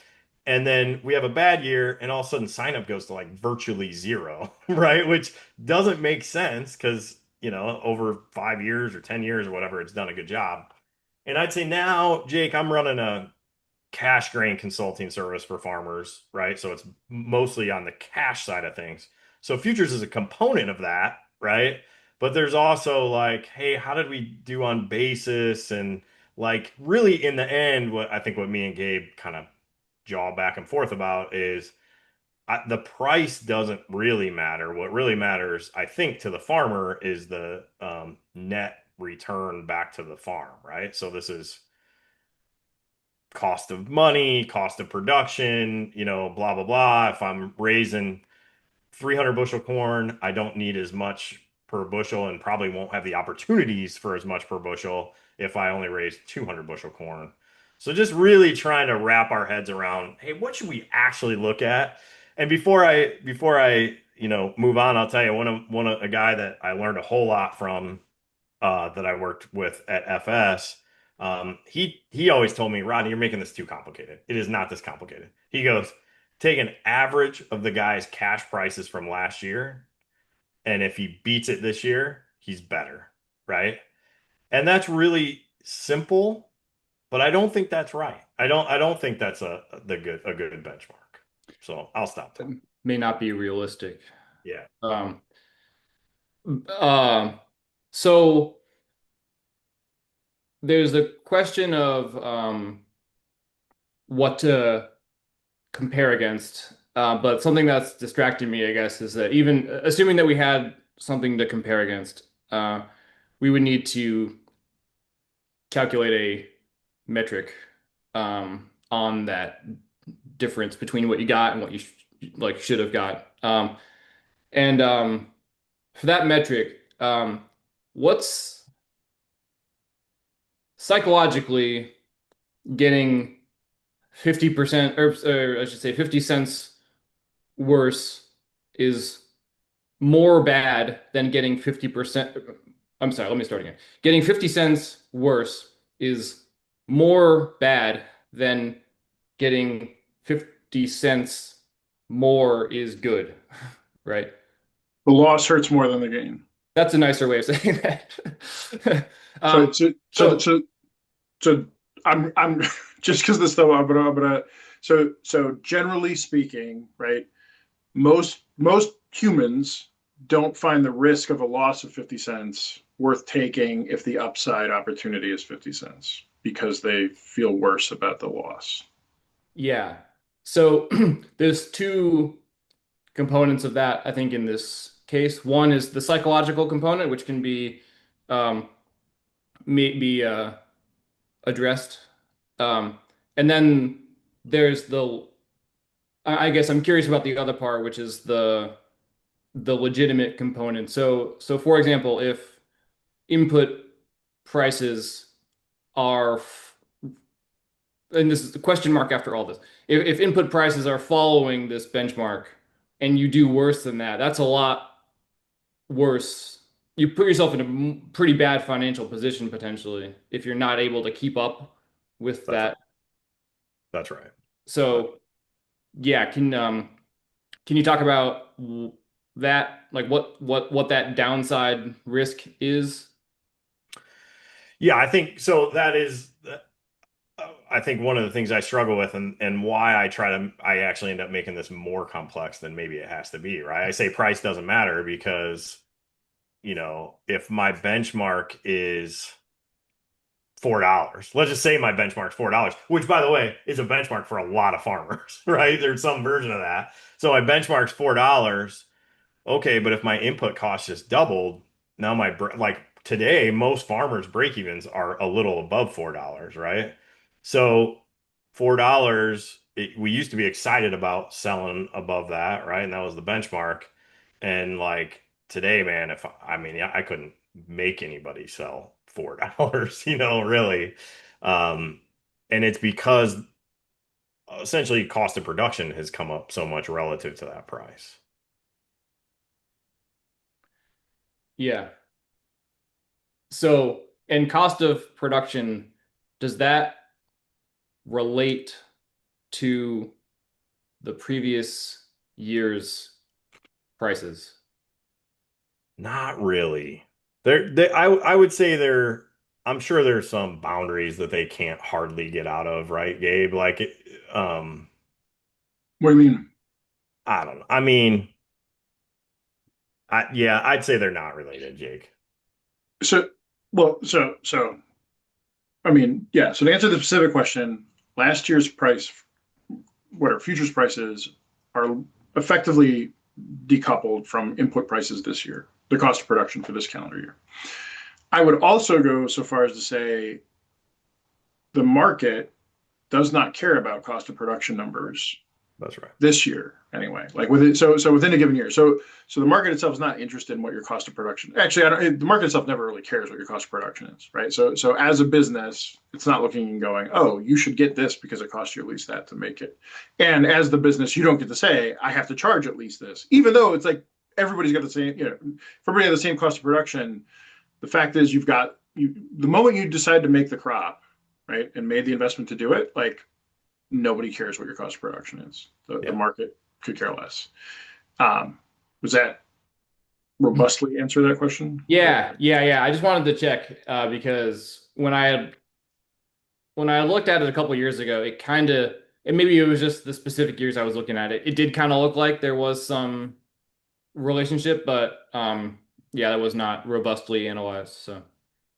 And then we have a bad year, and all of a sudden sign up goes to like virtually zero, right? Which doesn't make sense because, over 5 years or 10 years or whatever, it's done a good job. And I'd say now, Jake, I'm running a cash grain consulting service for farmers, right? So it's mostly on the cash side of things. So futures is a component of that, right? But there's also like, hey, how did we do on basis? And like really in the end, what me and Gabe kind of jaw back and forth about is the price doesn't really matter. What really matters, I think, to the farmer is the net return back to the farm, right? So this is cost of money, cost of production, blah, blah, blah. If I'm raising 300 bushel corn, I don't need as much per bushel and probably won't have the opportunities for as much per bushel if I only raise 200 bushel corn. So just really trying to wrap our heads around, hey, what should we actually look at? And before I move on, I'll tell you one of a guy that I learned a whole lot from that I worked with at FS. He always told me, Rodney, you're making this too complicated. It is not this complicated. He goes, take an average of the guy's cash prices from last year, and if he beats it this year, he's better, right? And that's really simple, but I don't think that's right. I don't think that's a good benchmark. So I'll stop That talking. may not be realistic. Yeah. Um, um, so there's the question of what to compare against. But something that's distracting me, I guess, is that even assuming that we had something to compare against, we would need to calculate a metric on that difference between what you got and what you like should have got. And for that metric, what's psychologically getting 50% or I should say 50 cents worse is more bad than getting 50%. I'm sorry, let me start again. Getting 50 cents worse is more bad than getting 50 cents more is good, right? The loss hurts more than the gain. That's a nicer way of saying that. So Um, so so so so so I'm just because this stuff I'm gonna so generally speaking, right? Most humans don't find the risk of a loss of 50 cents worth taking if the upside opportunity is 50 cents because they feel worse about the loss. yeah, so there's two components of that, I think, in this case. One is the psychological component, which can be um, be addressed, and then there's the. I guess I'm curious about the other part, which is the legitimate component. So for example, if input prices are, and this is the question mark after all this, if input prices are following this benchmark and you do worse than that, that's a lot worse. You put yourself in a pretty bad financial position potentially if you're not able to keep up with That's right. that. That's right. That- So yeah, can you talk about that, like what that downside risk is? yeah, I think so. That is I think one of the things I struggle with and why I actually end up making this more complex than maybe it has to be, right? I say price doesn't matter because, if my benchmark is $4, let's just say my benchmark's $4, which by the way is a benchmark for a lot of farmers, right? There's some version of that. So my benchmark's $4. Okay, but if my input cost just doubled, now like today, most farmers' break evens are a little above $4, right? So $4, we used to be excited about selling above that, right? And that was the benchmark. And like today, man, if I mean, yeah, I couldn't make anybody sell $4, really. Um, and it's because essentially cost of production has come up so much relative to that price. Yeah. So And cost of production, does that relate to the previous year's prices? Not really. I would say I'm sure there's some boundaries that they can't hardly get out of, right, Gabe? What do you mean? I don't know. I mean, yeah, I'd say they're not related, Jake. So, well, I mean, yeah. So to answer the specific question, last year's price, what our futures prices are effectively decoupled from input prices this year, the cost of production for this calendar year. I would also go so far as to say the market does not care about cost of production numbers That's right. this year anyway. Like within so within a given year. So the market itself is not interested in what your cost of production. Actually, the market itself never really cares what your cost of production is, right? So as a business, it's not looking and going, oh, you should get this because it costs you at least that to make it. And as the business, you don't get to say, I have to charge at least this, even though it's like everybody's got the same, everybody has the same cost of production. The fact is, the moment you decide to make the crop, right, and made the investment to do it, like nobody cares what your cost of production is. The Yeah. market could care less. Was that robustly answer that question? Yeah. I just wanted to check because when I looked at it a couple years ago, it kind of, and maybe it was just the specific years I was looking at it, it did kind of look like there was some relationship, but yeah, that was not robustly analyzed. So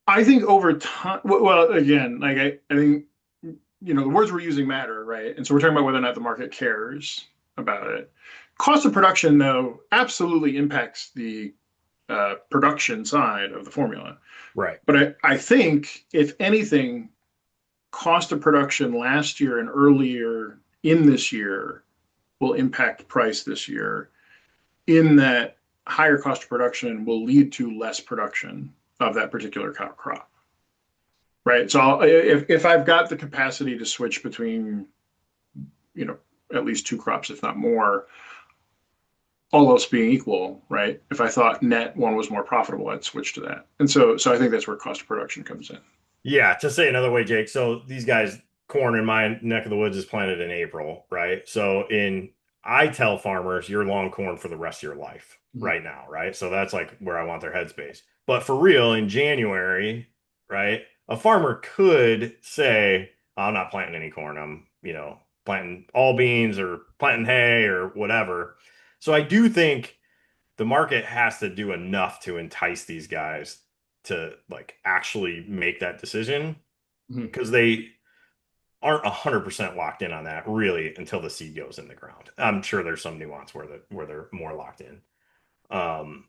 I think over time, well, again, like I think, the words we're using matter, right? And so we're talking about whether or not the market cares about it. Cost of production, though, absolutely impacts the production side of the formula. Right. But I think, if anything, cost of production last year and earlier in this year will impact price this year, in that higher cost of production will lead to less production of that particular crop. Right. So if I've got the capacity to switch between, at least two crops, if not more, all else being equal, right? If I thought net one was more profitable, I'd switch to that. And so I think that's where cost of production comes in. Yeah, to say another way, Jake. So these guys, corn in my neck of the woods is planted in April, right? I tell farmers you're long corn for the rest of your life right now, right? So that's like where I want their headspace. But for real, in January, right? A farmer could say, I'm not planting any corn. I'm, planting all beans or planting hay or whatever. So I do think the market has to do enough to entice these guys to like actually make that decision Mhm. because they aren't 100% locked in on that really until the seed goes in the ground. I'm sure there's some nuance where they're more locked in. Um,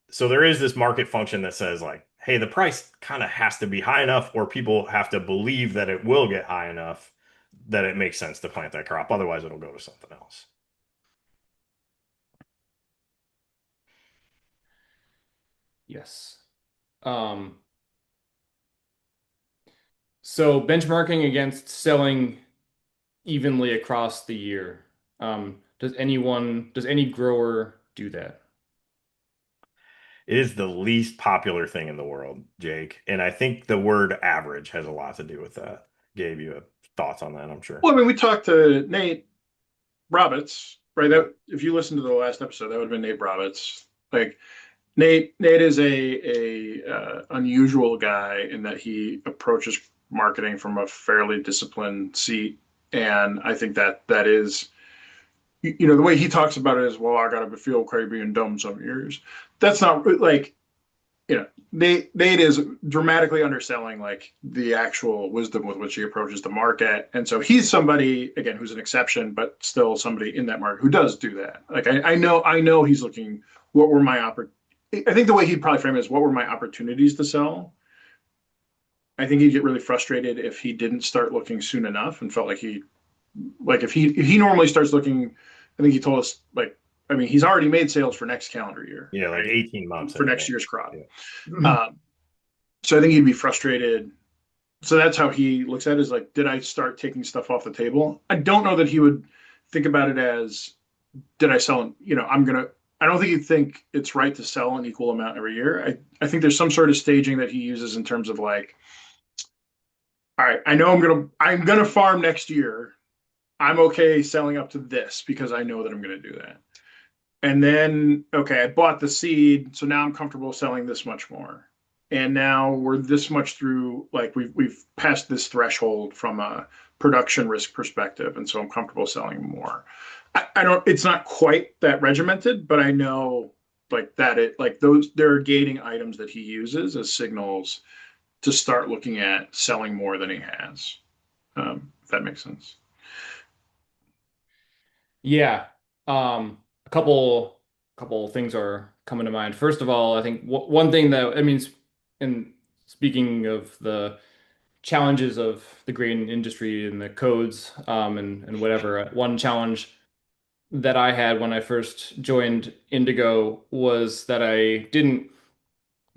so there is this market function that says like, hey, the price kind of has to be high enough, or people have to believe that it will get high enough that it makes sense to plant that crop. Otherwise, it'll go to something else. Yes. Um, so benchmarking against selling evenly across the year. Does any grower do that? It is the least popular thing in the world, Jake. And I think the word average has a lot to do with that. Gabe, you have thoughts on that, I'm sure. Well, I mean, we talked to Nate Roberts, right? Yeah. That if you listen to the last episode, that would have been Nate Roberts. Like Nate is a unusual guy in that he approaches marketing from a fairly disciplined seat, and I think that is, the way he talks about it is, well, I got to feel crazy and dumb some years. That's not like, Nate is dramatically underselling like the actual wisdom with which he approaches the market, and so he's somebody again who's an exception, but still somebody in that market who does do that. Like I know he's looking. What were my I think the way he'd probably frame it is, what were my opportunities to sell? I think he'd get really frustrated if he didn't start looking soon enough and felt like if he normally starts looking, I think he told us like, I mean, he's already made sales for next calendar year, Yeah, like right? 18 months in For next advance. year's crop. Yeah. So I think he'd be frustrated. So that's how he looks at it, is like, did I start taking stuff off the table? I don't know that he would think about it as, did I sell, I'm going to I don't think he'd think it's right to sell an equal amount every year. I think there's some sort of staging that he uses in terms of like, all right, I know I'm gonna farm next year. I'm okay selling up to this because I know that I'm gonna do that. And then, okay, I bought the seed, so now I'm comfortable selling this much more. And now we're this much through, like we've passed this threshold from a production risk perspective, and so I'm comfortable selling more. I don't. It's not quite that regimented, but I know like that it like those there are gating items that he uses as signals to start looking at selling more than he has. If that makes sense. Yeah. A couple things are coming to mind. First of all, I think one thing that I mean, in speaking of the challenges of the grain industry and the codes, and whatever, one challenge that I had when I first joined Indigo was that I didn't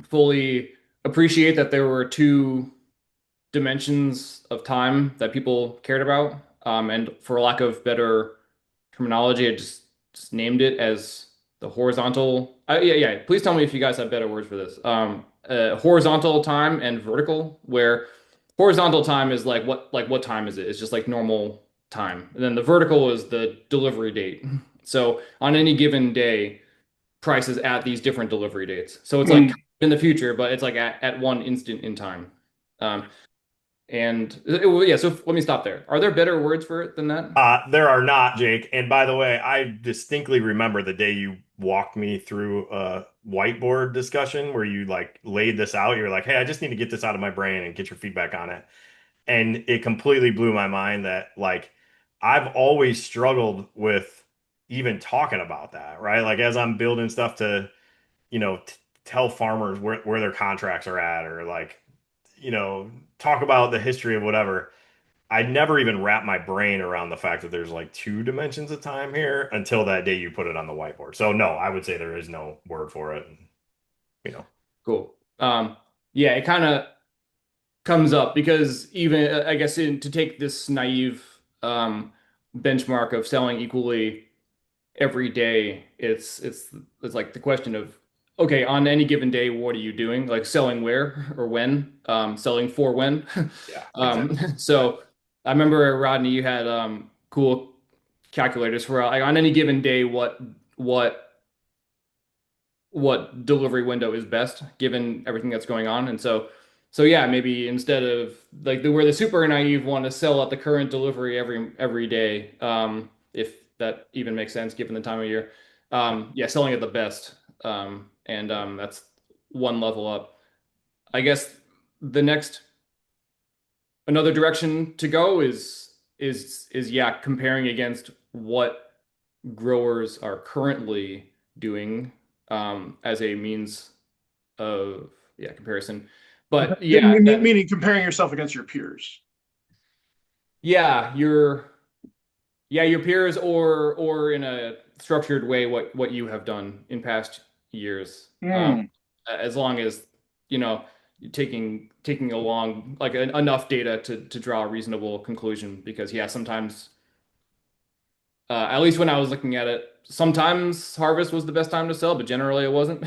fully appreciate that there were two dimensions of time that people cared about. And for lack of better terminology, I just named it as the horizontal. Yeah. Please tell me if you guys have better words for this. Horizontal time and vertical, where horizontal time is like what time is it? It's just like normal time. And then the vertical is the delivery date. So on any given day, prices at these different delivery dates. So it's like Mm. in the future, but it's like at one instant in time. Um, yeah, so let me stop there. Are there better words for it than that? There are not, Jake. And by the way, I distinctly remember the day you walked me through a whiteboard discussion where you like laid this out. You're like, hey, I just need to get this out of my brain and get your feedback on it. And it completely blew my mind that like I've always struggled with even talking about that, right? Like as I'm building stuff to, tell farmers where their contracts are at or like, talk about the history of whatever. I never even wrap my brain around the fact that there's like two dimensions of time here until that day you put it on the whiteboard. So no, I would say there is no word for it. You know. Cool. Yeah, it kind of comes up because even I guess to take this naive benchmark of selling equally every day, it's like the question of okay, on any given day, what are you doing? Like selling where or when? Selling for when? Yeah, exactly. So I remember Rodney, you had cool calculators for like on any given day, what what delivery window is best given everything that's going on. And so yeah, maybe instead of like where the super naive want to sell at the current delivery every day, if that even makes sense given the time of year. Yeah, selling at the best. And that's one level up. I guess the next another direction to go is yeah, comparing against what growers are currently doing as a means of yeah comparison. But yeah, Meaning comparing yourself against your peers. yeah, your peers or in a structured way what you have done in past years. Mm. As long as you know taking along like enough data to draw a reasonable conclusion because yeah sometimes at least when I was looking at it, sometimes harvest was the best time to sell, but generally it wasn't.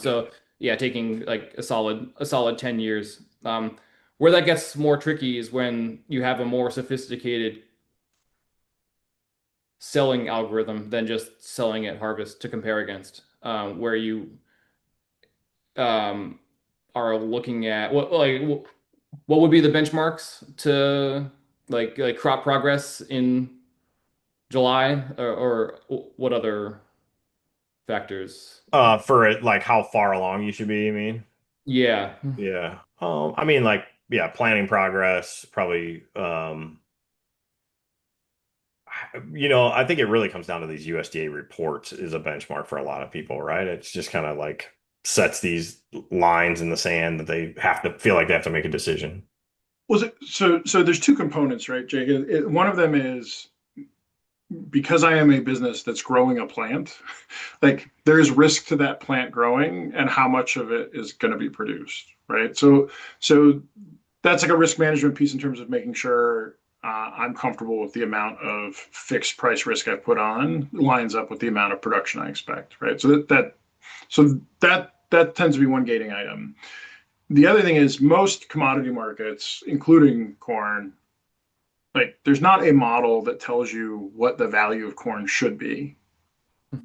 So yeah, taking like a solid 10 years. Where that gets more tricky is when you have a more sophisticated selling algorithm than just selling at harvest to compare against, where you um, are looking at what would be the benchmarks to like crop progress in July or what other factors. For it, like how far along you should be, you mean? Yeah. Yeah. I mean, like, yeah, planning progress, probably, I think it really comes down to these USDA reports is a benchmark for a lot of people, right? It's just kind of like sets these lines in the sand that they have to feel like they have to make a decision. Was it so? There's two components, right, Jake? One of them is because I am a business that's growing a plant, like there's risk to that plant growing and how much of it is going to be produced, right? So that's like a risk management piece in terms of making sure I'm comfortable with the amount of fixed price risk I put on lines up with the amount of production I expect, right? So that tends to be one gating item. The other thing is most commodity markets, including corn, like there's not a model that tells you what the value of corn should be,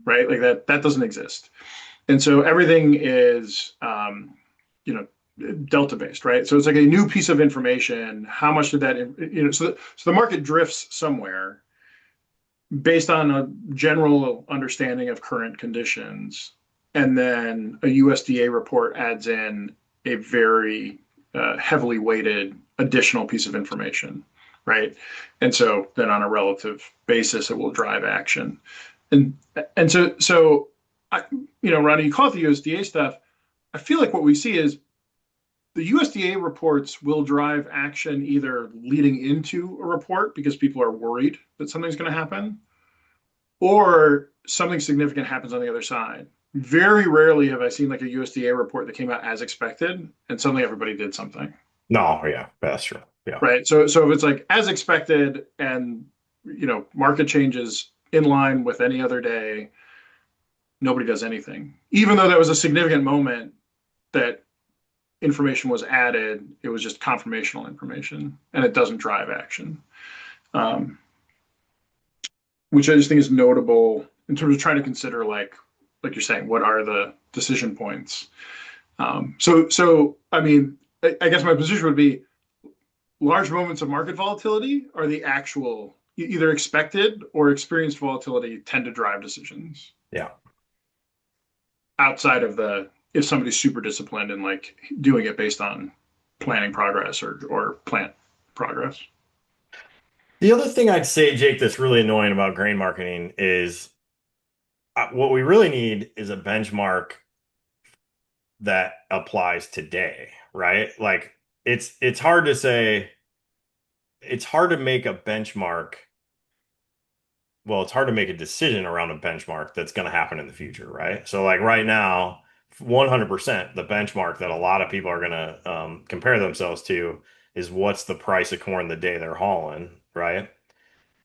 right? Like that doesn't exist. And so everything is, you know, delta based, right? So it's like a new piece of information. How much did that, so the market drifts somewhere based on a general understanding of current conditions. And then a USDA report adds in a very heavily weighted additional piece of information, right? And so then on a relative basis, it will drive action. And and I, Ronnie, you call it the USDA stuff. I feel like what we see is the USDA reports will drive action either leading into a report because people are worried that something's going to happen, or something significant happens on the other side. Very rarely have I seen like a USDA report that came out as expected and suddenly everybody did something. No, yeah, that's true. Yeah. Right. So if it's like as expected and market changes in line with any other day, nobody does anything. Even though that was a significant moment that information was added, it was just confirmational information and it doesn't drive action. Um, which I just think is notable in terms of trying to consider like you're saying, what are the decision points? So I mean, I guess my position would be large moments of market volatility are the actual either expected or experienced volatility tend to drive decisions Yeah. outside of the if somebody's super disciplined and like doing it based on planning progress or plant progress. The other thing I'd say, Jake, that's really annoying about grain marketing is what we really need is a benchmark that applies today, right? Like it's hard to say, it's hard to make a benchmark. Well, it's hard to make a decision around a benchmark that's going to happen in the future, right? So like right now, 100% the benchmark that a lot of people are going to compare themselves to is what's the price of corn the day they're hauling, right?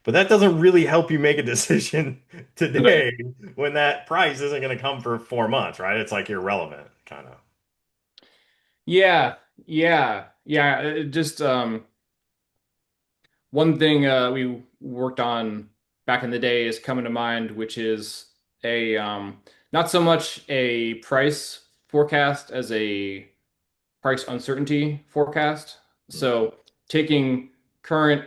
But that doesn't really help you make a decision Today. today when that price isn't going to come for 4 months, right? It's like irrelevant, kind of. Yeah, yeah. Just one thing we worked on back in the day is coming to mind, which is a not so much a price forecast as a price uncertainty forecast. So taking current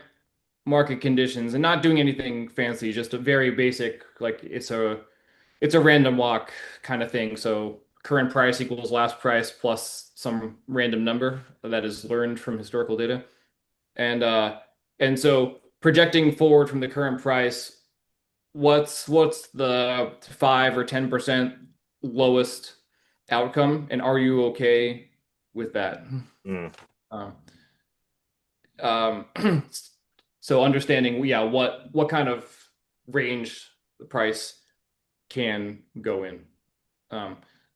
market conditions and not doing anything fancy, just a very basic, like it's a random walk kind of thing. So current price equals last price plus some random number that is learned from historical data. And so projecting forward from the current price, what's the 5 or 10% lowest outcome, and are you okay with that? Mm. Um, so understanding, yeah, what kind of range the price can go in.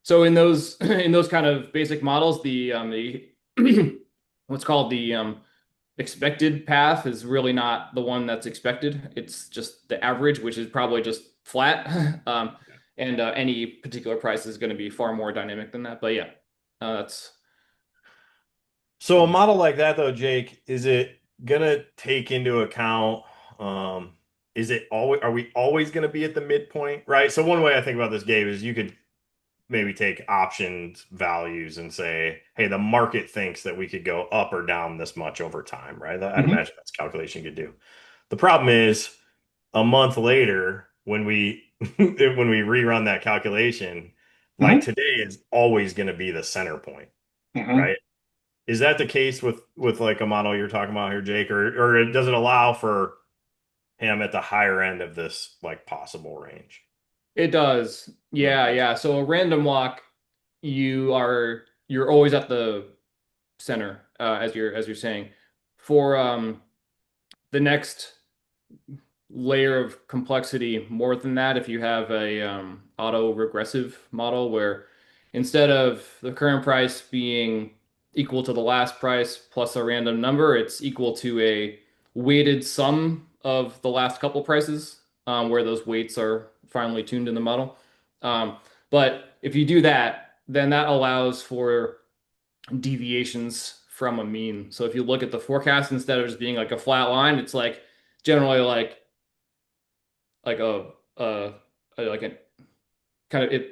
So in those in those kind of basic models, the what's called the expected path is really not the one that's expected. It's just the average, which is probably just flat. And any particular price is going to be far more dynamic than that. But yeah, that's So a model like that though, Jake, is it gonna take into account is it always are we always gonna be at the midpoint, right? So one way I think about this, Gabe, is you could maybe take options values and say, hey, the market thinks that we could go up or down this much over time, right? I'd Mm-hmm. imagine that's a calculation you could do. The problem is a month later when we when we rerun that calculation, like Mm-hmm. today is always going to be the center point, Mm-hmm. right? Is that the case with like a model you're talking about here, Jake, or does it allow for him at the higher end of this like possible range? it does. Hmm. Yeah. So a random walk, you're always at the center, as you're saying. For the next layer of complexity more than that, if you have a auto regressive model where instead of the current price being equal to the last price plus a random number, it's equal to a weighted sum of the last couple prices, where those weights are finely tuned in the model. Um, but if you do that, then that allows for deviations from a mean. So if you look at the forecast instead of just being like a flat line, it's like generally like like a kind of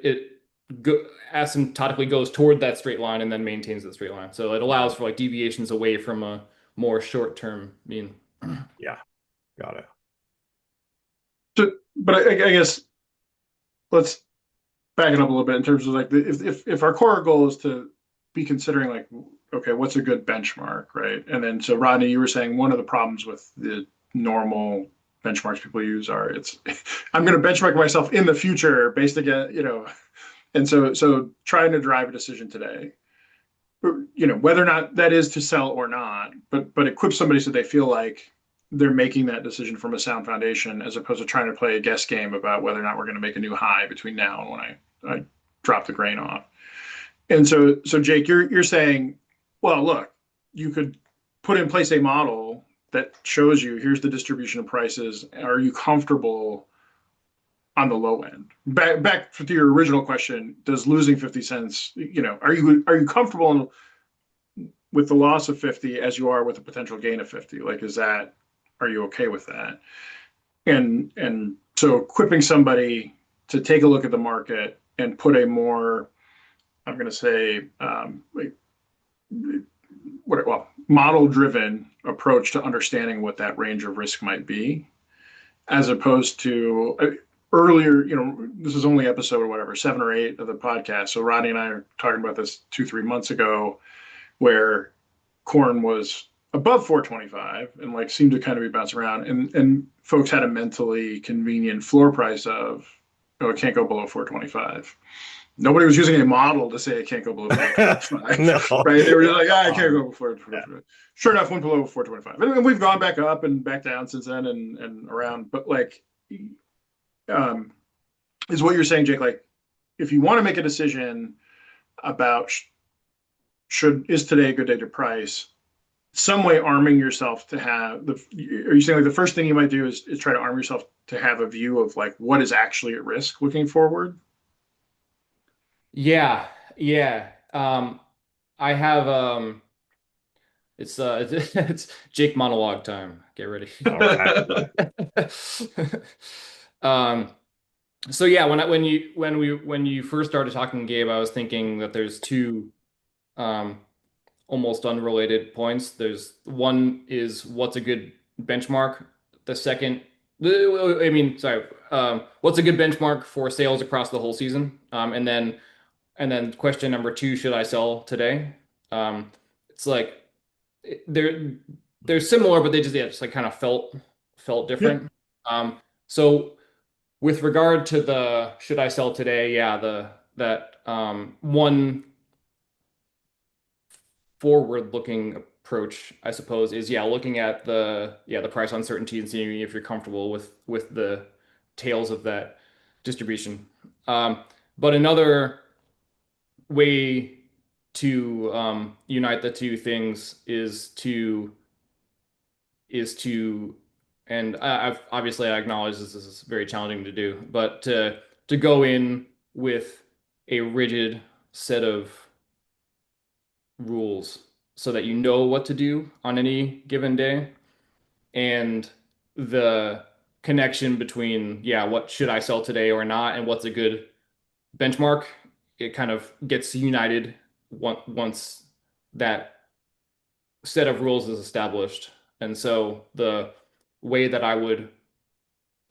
go, asymptotically goes toward that straight line and then maintains the straight line. So it allows Right. for like deviations away from a more short-term mean. Yeah. Got it. So, but I guess let's back it up a little bit in terms of like if our core goal is to be considering like, okay, what's a good benchmark, right? And then so Rodney, you were saying one of the problems with the normal benchmarks people use are it's I'm going to benchmark myself in the future based again, and so trying to drive a decision today, whether or not that is to sell or not, but equip somebody so they feel like they're making that decision from a sound foundation as opposed to trying to play a guess game about whether or not we're going to make a new high between now and when I drop the grain off. And so Jake, you're saying, well, look, you could put in place a model that shows you here's the distribution of prices. Are you comfortable on the low end? Back to your original question, does losing 50 cents, are you comfortable with the loss of 50 as you are with a potential gain of 50? Like, are you okay with that? And so equipping somebody to take a look at the market and put a more, I'm going to say, like, model driven approach to understanding what that range of risk might be, as opposed to earlier, this is only episode or whatever, 7 or 8 of the podcast. So Rodney and I are talking about this 2, 3 months ago, where corn was above 425 and like seemed to kind of be bouncing around, and folks had a mentally convenient floor price of, oh, it can't go below 425. Nobody was using a model to say it can't go below 425. No. Right? They were just like, I can't Um, go before yeah. 425. Sure enough, went below 425. And we've gone back up and back down since then and around. But like, um, is what you're saying, Jake? Like, if you want to make a decision about is today a good day to price, some way arming yourself to have are you saying like the first thing you might do is try to arm yourself to have a view of like what is actually at risk looking forward? Yeah, yeah. I have it's Jake monologue time. Get ready. All right. Um, so yeah, when you first started talking, Gabe, I was thinking that there's two um almost unrelated points. There's one is what's a good benchmark. The second, I mean, sorry, what's a good benchmark for sales across the whole season? And then question number two, should I sell today? It's like they're they're similar, but they just, yeah, just like kind of felt Yeah. different. So with regard to the should I sell today, yeah, the that one forward-looking approach, I suppose, is, yeah, looking at the price uncertainty and seeing if you're comfortable with the tails of that distribution. Um, but another way to unite the two things is to, and I've obviously I acknowledge this is very challenging to do, but to go in with a rigid set of rules so that you know what to do on any given day, and the connection between, yeah, what should I sell today or not, and what's a good benchmark, it kind of gets united once that set of rules is established. And so the way that I would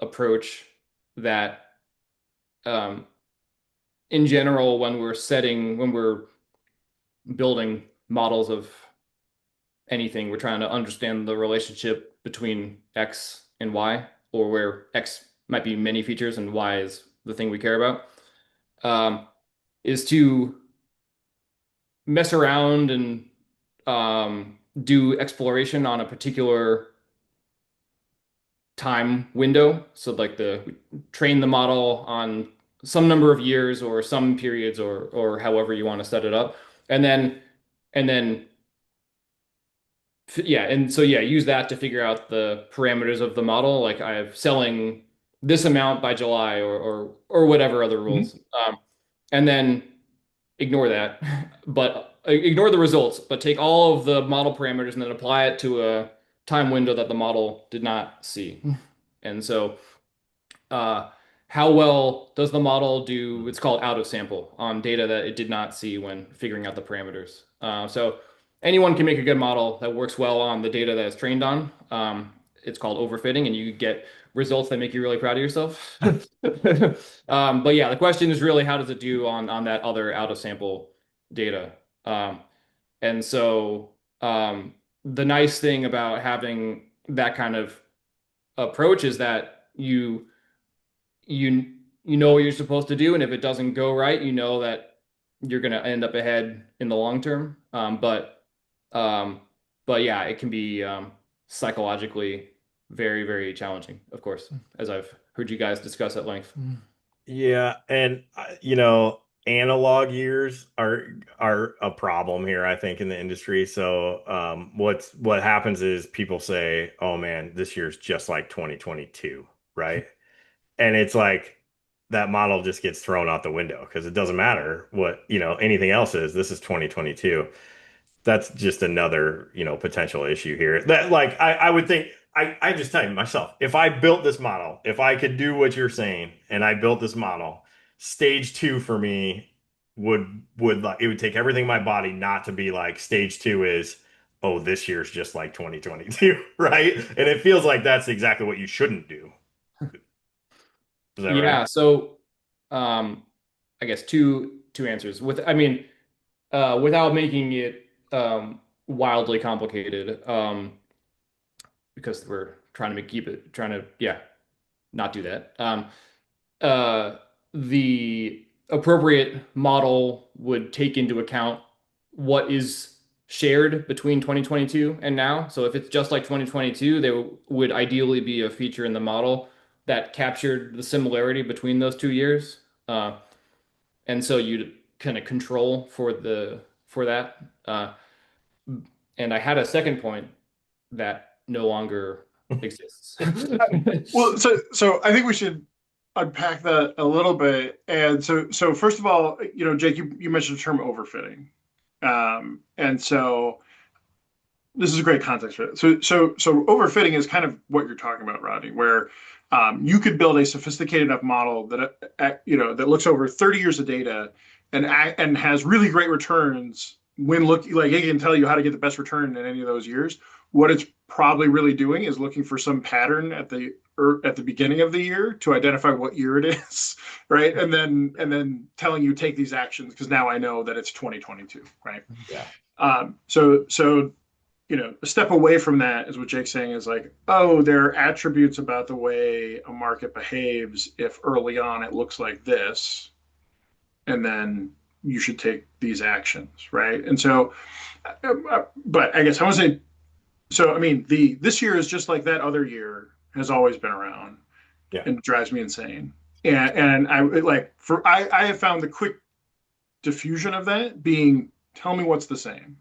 approach that, um, in general, when we're building models of anything, we're trying to understand the relationship between X and Y, or where X might be many features and Y is the thing we care about, um, is to mess around and do exploration on a particular time window. So like train the model on some number of years or some periods, or however you want to set it up. And then and then Yeah, and so yeah, use that to figure out the parameters of the model. Like I'm selling this amount by July or whatever other Mhm. rules. And then ignore that, but ignore the results, but take all of the model parameters and then apply it to a time window that the model did not see. And so uh, how well does the model do? It's called out of sample on data that it did not see when figuring out the parameters. So anyone can make a good model that works well on the data that it's trained on. It's called overfitting, and you get results that make you really proud of yourself. But yeah, the question is really how does it do on that other out of sample data? Um, and so the nice thing about having that kind of approach is that you know what you're supposed to do, and if it doesn't go right, you know that you're going to end up ahead in the long term. Um, but yeah, it can be psychologically very, very challenging, of course, as I've heard you guys discuss at length. Yeah, and analog years are a problem here, I think, in the industry. So, what happens is people say, "Oh man, this year's just like 2022," right? And it's like that model just gets thrown out the window because it doesn't matter what, anything else is. This is 2022. That's just another, potential issue here. That like I would think I just tell you myself, if I built this model, if I could do what you're saying and I built this model, stage two for me would like it would take everything in my body not to be like stage two is, oh, this year's just like 2022, right? And it feels like that's exactly what you shouldn't do. Is that right? Yeah, so um, I guess two answers. I mean, without making it wildly complicated, because we're trying to keep it trying to yeah not do that. Uh, the appropriate model would take into account what is shared between 2022 and now. So if it's just like 2022, there would ideally be a feature in the model that captured the similarity between those 2 years. And so you'd kind of control for that. And I had a second point that no longer exists. Well, so I think we should unpack that a little bit. And so first of all, Jake, you mentioned the term overfitting, and so this is a great context for it. So overfitting is kind of what you're talking about, Rodney, where you could build a sophisticated enough model that looks over 30 years of data and has really great returns when looking like it can tell you how to get the best return in any of those years. What it's probably really doing is looking for some pattern at the beginning of the year to identify what year it is, right? And then telling you take these actions because now I know that it's 2022, right? Yeah. So a step away from that is what Jake's saying is like, oh, there are attributes about the way a market behaves if early on it looks like this, and then you should take these actions, right? And so, but I guess I want to say, so I mean, this year is just like that other year has always been around, Yeah. and it drives me insane. And I have found the quick diffusion of that being tell me what's the same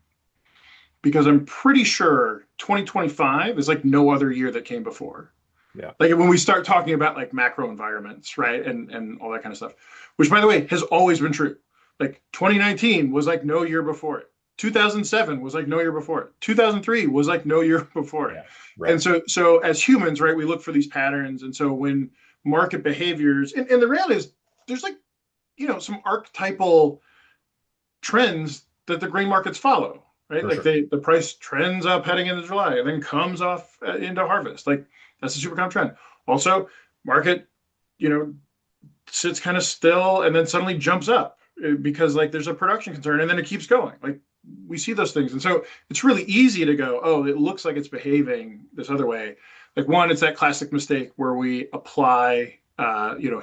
because I'm pretty sure 2025 is like no other year that came before. Yeah. Like when we start talking about like macro environments, right, and all that kind of stuff, which by the way has always been true. Like 2019 was like no year before it. 2007 was like no year before it. 2003 was like no year before it. Yeah. Right. And so as humans, right, we look for these patterns. And so when market behaviors, and the reality is there's like, some archetypal trends that the grain markets follow, right? For Like sure. the price trends up heading into July and then comes off into harvest. Like that's a super common trend. Also, market, you know, sits kind of still and then suddenly jumps up because like there's a production concern and then it keeps going. Like we see those things. And so it's really easy to go, oh, it looks like it's behaving this other way. Like one, it's that classic mistake where we apply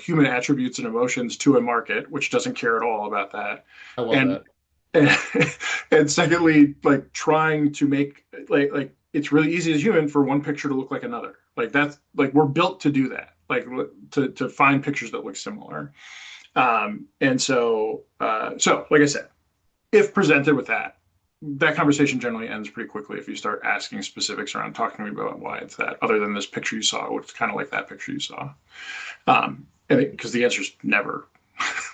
human attributes and emotions to a market, which doesn't care at all about that. I love And that. and, and secondly, like trying to make like it's really easy as human for one picture to look like another. Like that's like we're built to do that. Like to find pictures that look similar. And so like I said, if presented with that, that conversation generally ends pretty quickly if you start asking specifics around talking to me about why it's that, other than this picture you saw, which is kind of like that picture you saw. Because the answer is never.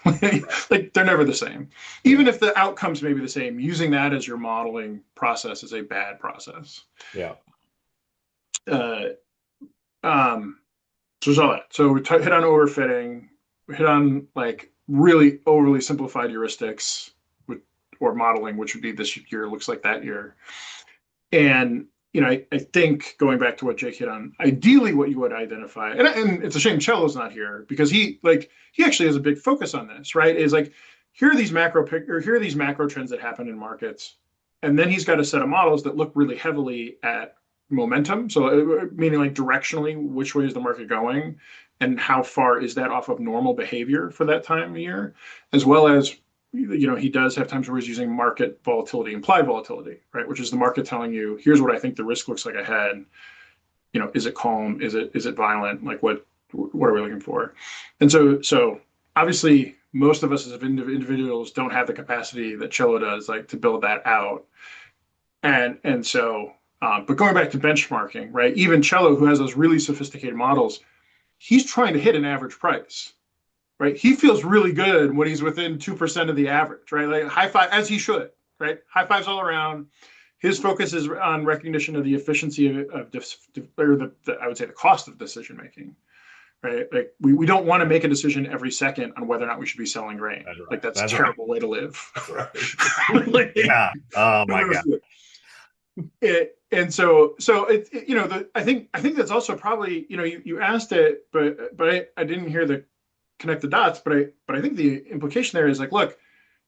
Right. Like they're never the same. Yeah. Even if the outcomes may be the same, using that as your modeling process is a bad process. Yeah. Uh, um, so there's all that. So hit on overfitting, we hit on like really overly simplified heuristics with, or modeling, which would be this year looks like that year. And I think going back to what Jake hit on, ideally what you would identify, and it's a shame Cello's not here because he actually has a big focus on this, right? Is like here are these here are these macro trends that happen in markets, and then he's got a set of models that look really heavily at momentum. So meaning like directionally, which way is the market going, and how far is that off of normal behavior for that time of year, as well as he does have times where he's using market volatility, implied volatility, right? Which is the market telling you, here's what I think the risk looks like ahead. Is it calm? Is it violent? Like what are we looking for? And so obviously most of us as individuals don't have the capacity that Cello does, like to build that out. But going back to benchmarking, right? Even Cello, who has those really sophisticated models, he's trying to hit an average price, right? He feels really good when he's within 2% of the average, right? Like high five, as he should, right? High fives all around. His focus is on recognition of the efficiency I would say the cost of decision making, right? Like we don't want to make a decision every second on whether or not we should be selling grain. That's Like right. that's a That's right. terrible way to live. That's right. Like, Yeah. Oh my God. and so I think that's also probably you asked it, but I didn't hear the connect the dots. But I think the implication there is like, look,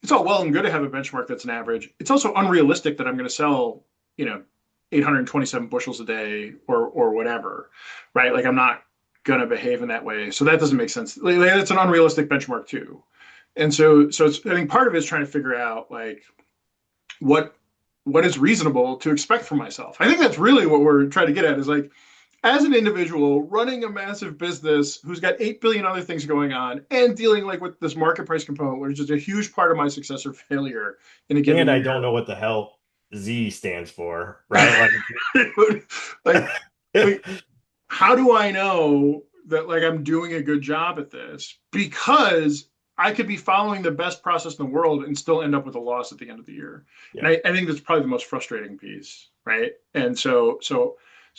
it's all well and good to have a benchmark that's an average. It's also unrealistic that I'm going to sell, 827 bushels a day or whatever, right? Like I'm not going to behave in that way. So that doesn't make sense. Like, that's an unrealistic benchmark too. And so I think part of it is trying to figure out like what what is reasonable to expect from myself. I think that's really what we're trying to get at is like as an individual running a massive business who's got 8 billion other things going on and dealing like with this market price component, which is a huge part of my success or failure in a And given I year. don't know what the hell Z stands for, right? Like, Like, like, how do I know that like I'm doing a good job at this? Because I could be following the best process in the world and still end up with a loss at the end of the year. And yeah. I think that's probably the most frustrating piece, right? And so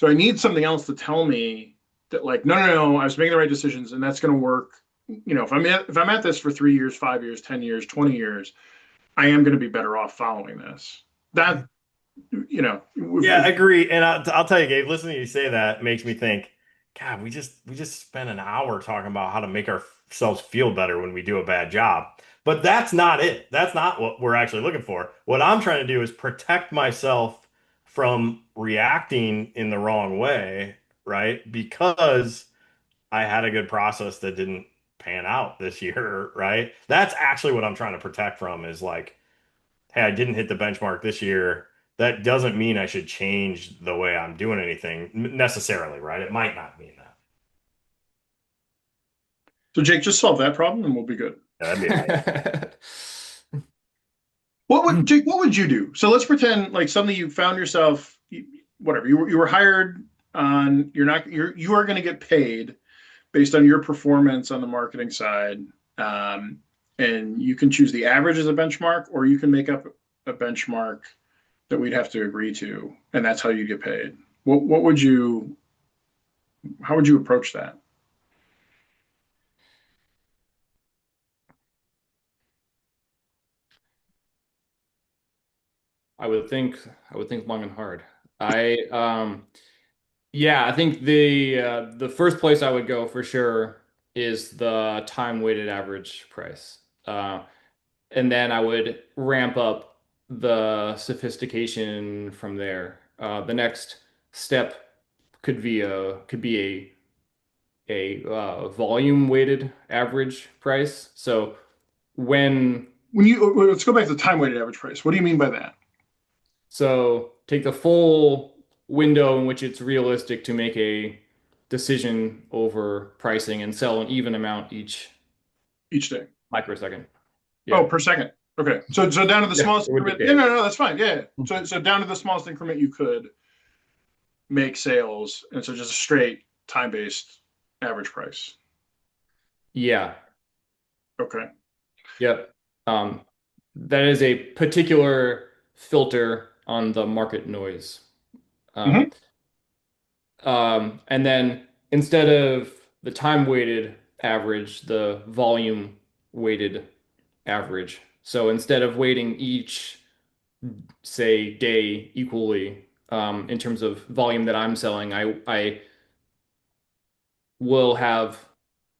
I need something else to tell me that like, no, no, no, I was making the right decisions and that's going to work. If I'm at this for 3 years, 5 years, 10 years, 20 years, I am going to be better off following this. That Yeah, I agree. And I'll tell you, Gabe, listening to you say that makes me think, God, we just spent an hour talking about how to make ourselves feel better when we do a bad job. But that's not it. That's not what we're actually looking for. What I'm trying to do is protect myself from reacting in the wrong way, right? Because I had a good process that didn't pan out this year, right? That's actually what I'm trying to protect from is like, hey, I didn't hit the benchmark this year. That doesn't mean I should change the way I'm doing anything necessarily, right? It might not mean that. so Jake, just solve that problem and we'll be good. Yeah, that'd be amazing. What would you do? So let's pretend like something you found yourself, whatever you were hired on. You are going to get paid based on your performance on the marketing side, um, and you can choose the average as a benchmark, or you can make up a benchmark that we'd have to agree to, and that's how you get paid. What would you? How would you approach that? I would think long and hard. I Yeah, I think the first place I would go for sure is the time weighted average price. And then I would ramp up the sophistication from there. The next step could be a volume weighted average price. So when Let's go back to time weighted average price. What do you mean by that? take the full window in which it's realistic to make a decision over pricing and sell an even amount each Each day? microsecond. Oh, Yeah. per second. Okay. So down to the Yeah, smallest it would increment. Yeah, dictate. no, that's fine. Yeah. So down to the smallest increment you could make sales, and so just a straight time-based average price. Yeah. Okay. Yep. Um, that is a particular filter on the market noise. Um, Hmm. and then instead of the time weighted average, the volume weighted average. So instead of weighting each, say, day equally, in terms of volume that I'm selling, I will have,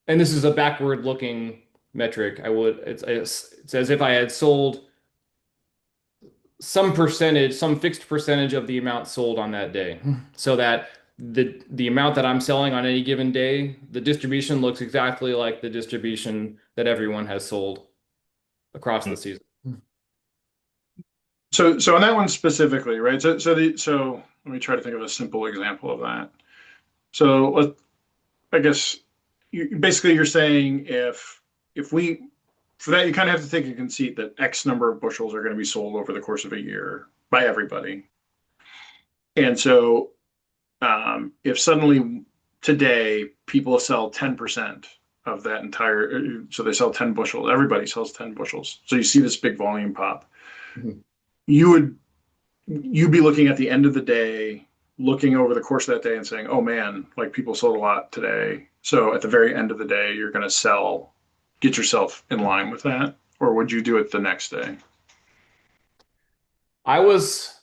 and this is a backward looking metric. It's as if I had sold some percentage, some fixed percentage of the amount sold on that day, so that the amount that I'm selling on any given day, the distribution looks exactly like the distribution that everyone has sold across the season. So on that one specifically, right? So let me try to think of a simple example of that. So I guess basically you're saying if we for that you kind of have to take a conceit that X number of bushels are going to be sold over the course of a year by everybody. And so if suddenly today people sell 10% of that entire, so they sell 10 bushels, everybody sells 10 bushels. So you see this big volume pop. Mhm. You would you'd be looking at the end of the day, looking over the course of that day and saying, oh man, like people sold a lot today. So at the very end of the day, you're going to get yourself in line with that. Or would you do it the next day? I was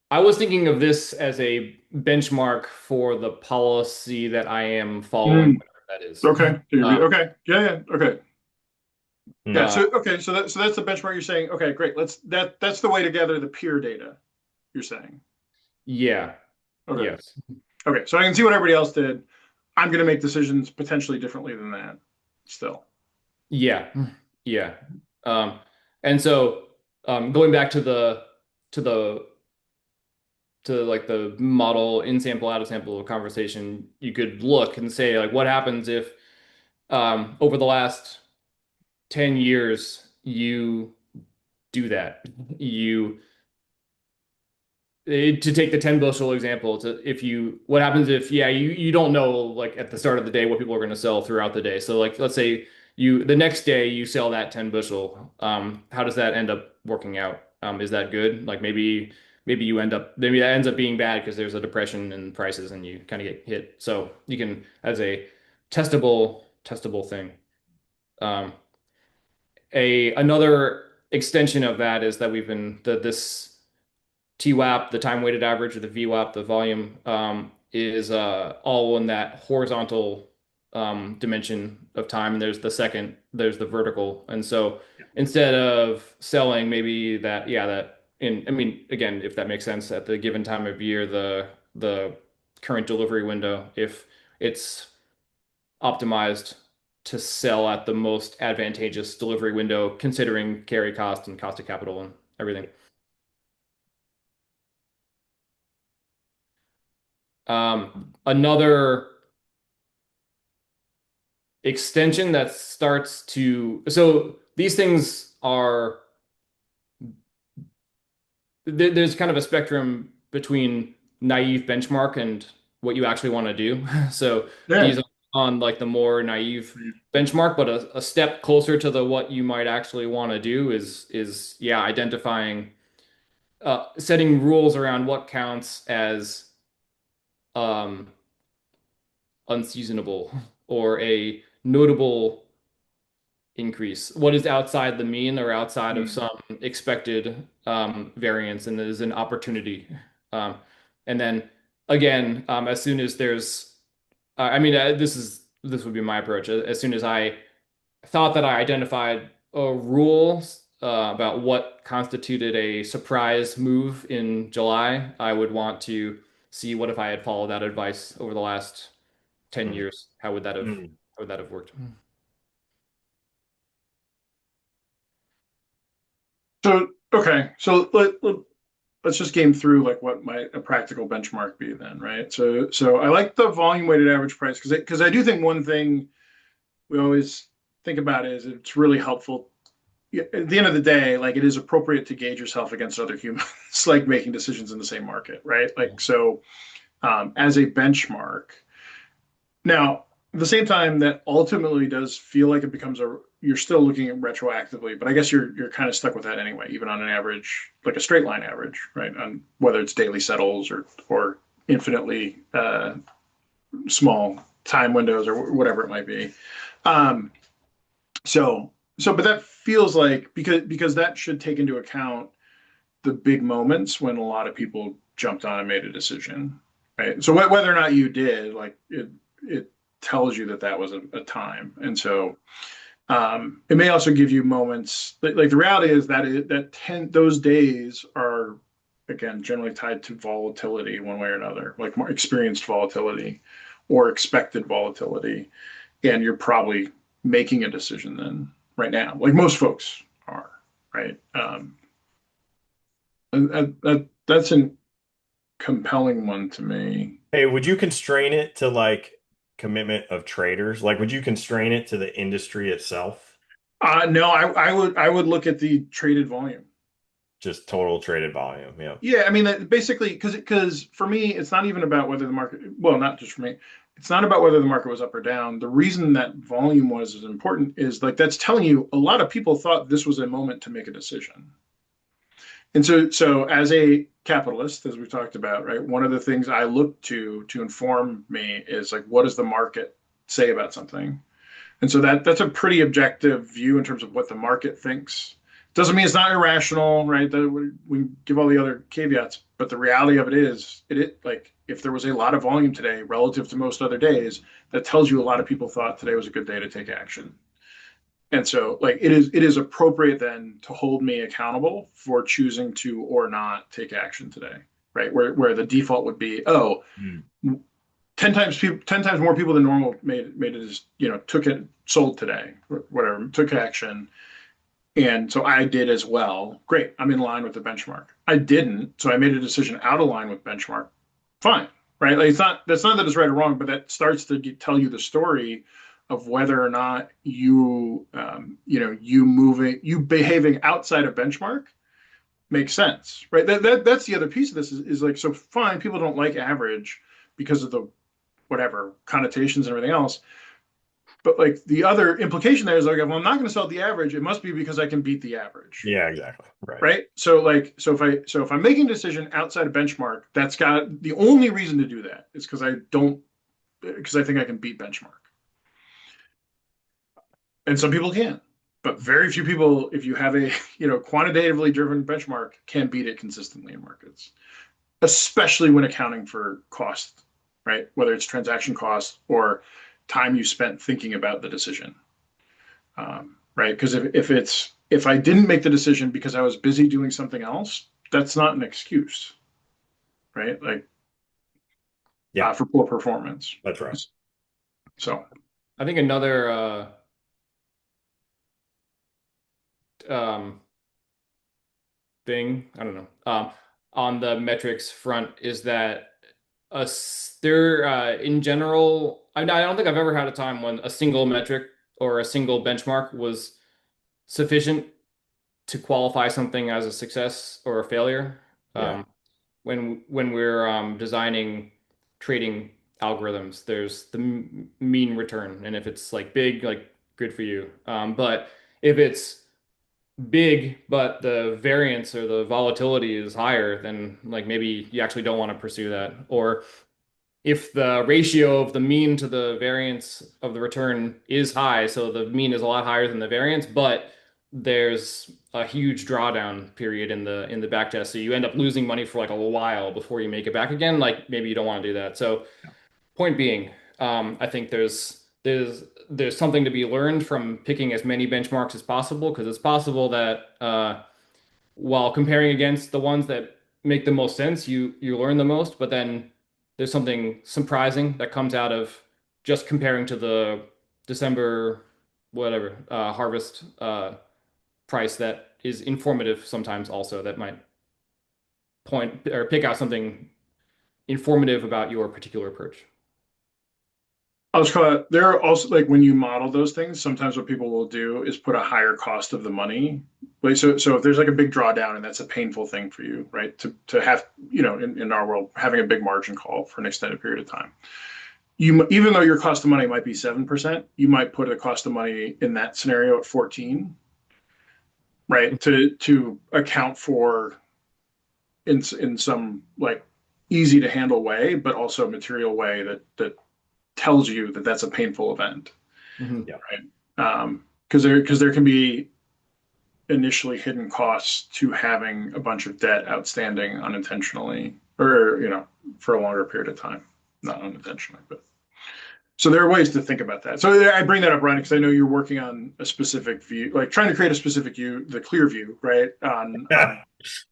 I was thinking of this as a benchmark for the policy that I am following, Mm, whatever that is. okay. Um, Okay. Yeah. Yeah. Okay. Yeah. Mm. uh, So that's the benchmark you're saying. Okay, great. That's the way to gather the peer data, you're saying. yeah, Okay. yes, Okay. So I can see what everybody else did. I'm going to make decisions potentially differently than that still. yeah, yeah. Um, and so going back to the to like the model in sample out of sample conversation, you could look and say like, what happens if over the last 10 years you do that? You to take the 10 bushel example, to if you what happens if you don't know like at the start of the day what people are going to sell throughout the day. So like let's say you the next day you sell that 10 bushel. How does that end up working out? Is that good? Like maybe that ends up being bad because there's a depression in prices and you kind of get hit. So you can as a testable thing. Um, a another extension of that is that we've been this TWAP, the time weighted average, or the VWAP, the volume, is all in that horizontal dimension of time. And there's the vertical. And so instead of selling maybe I mean, again, if that makes sense at the given time of year, the current delivery window, if it's optimized to sell at the most advantageous delivery window, considering carry cost and cost of capital and everything. Another extension that starts to, so these things are, there's kind of a spectrum between naive benchmark and what you actually want to do. So Yeah. these are on like the more naive benchmark, but a step closer to the what you might actually want to do is yeah, identifying setting rules around what counts as um unseasonable or a notable increase. What is outside the mean or outside of Mm. some expected variance and is an opportunity. Um, and then again, as soon as there's, I mean, this would be my approach. As soon as I thought that I identified a rule about what constituted a surprise move in July, I would want to see what if I had followed that advice over the last 10 Mm. years. Mm. How would that have worked? So okay, let's just game through like what might a practical benchmark be then, right? So I like the volume weighted average price because I do think one thing we always think about is it's really helpful at the end of the day, like it is appropriate to gauge yourself against other humans, like making decisions in the same market, right? Like so, as a benchmark. Now, at the same time, that ultimately does feel like it becomes a you're still looking at retroactively, but I guess you're kind of stuck with that anyway, even on an average, like a straight line average, right? On whether it's daily settles or infinitely small time windows or whatever it might be. Um, but that feels like because that should take into account the big moments when a lot of people jumped on and made a decision, right? So whether or not you did, like it tells you that that was a time, and so it may also give you moments. Like the reality is that those days are again generally tied to volatility one way or another, like more experienced volatility or expected volatility, and you're probably making a decision then right now, like most folks are, right? That's a compelling one to me. Hey, would you constrain it to like commitment of traders? Like, would you constrain it to the industry itself? No, I would look at the traded volume. Just total traded volume. Yeah. Yeah, I mean basically because for me it's not even about whether the market well not just for me it's not about whether the market was up or down. The reason that volume was as important is like that's telling you a lot of people thought this was a moment to make a decision. And so as a capitalist, as we talked about, right, one of the things I look to inform me is like what does the market say about something? And so that's a pretty objective view in terms of what the market thinks. Doesn't mean it's not irrational, right? That we give all the other caveats, but the reality of it is, like if there was a lot of volume today relative to most other days, that tells you a lot of people thought today was a good day to take action. And so, like it is appropriate then to hold me accountable for choosing to or not take action today, right? Where the default would be, oh, Mm. 10 times more people than normal made it as took it sold today whatever took action, and so I did as well. Great, I'm in line with the benchmark. I didn't, so I made a decision out of line with benchmark. Fine, right? Like it's not that's not that it's right or wrong, but that starts to tell you the story of whether or not you behaving outside of benchmark makes sense, right? That's the other piece of this is like so fine. People don't like average because of the whatever connotations and everything else. But like the other implication there is like, well, I'm not going to sell the average. It must be because I can beat the average, Yeah, exactly. Right. right? So if I'm making a decision outside of benchmark, that's got the only reason to do that is because I think I can beat benchmark, and some people can, but very few people, if you have a quantitatively driven benchmark, can beat it consistently in markets, especially when accounting for cost, right? Whether it's transaction cost or time you spent thinking about the decision, right? Because if I didn't make the decision because I was busy doing something else, that's not an excuse, right? Like Yeah, for poor performance. that's right. So I think another um, thing, I don't know, on the metrics front is that there in general, I don't think I've ever had a time when a single metric or a single benchmark was sufficient to qualify something as a success or a failure. Yeah. When we're designing trading algorithms, there's the mean return, and if it's like big, like good for you. But if it's big, but the variance or the volatility is higher, then like maybe you actually don't want to pursue that. Or if the ratio of the mean to the variance of the return is high, so the mean is a lot higher than the variance, but there's a huge drawdown period in the back test, so you end up losing money for like a while before you make it back again. Like maybe you don't want to do that. So point being, I think there's something to be learned from picking as many benchmarks as possible because it's possible that while comparing against the ones that make the most sense, you learn the most, but then there's something surprising that comes out of just comparing to the December whatever harvest price that is informative sometimes also that might point or pick out something informative about your particular approach. I was call it, there are also like when you model those things, sometimes what people will do is put a higher cost of the money. Like so if there's like a big drawdown and that's a painful thing for you, right? To have, in our world, having a big margin call for an extended period of time. Even though your cost of money might be 7%, you might put the cost of money in that scenario at 14, right? To account for in some like easy to handle way, but also material way that tells you that that's a painful event, Mhm. Yeah. right? Because there can be initially hidden costs to having a bunch of debt outstanding unintentionally, or for a longer period of time, not unintentionally, but so there are ways to think about that. So I bring that up, Ryan, because I know you're working on a specific view, like trying to create a specific view, the clear view, right?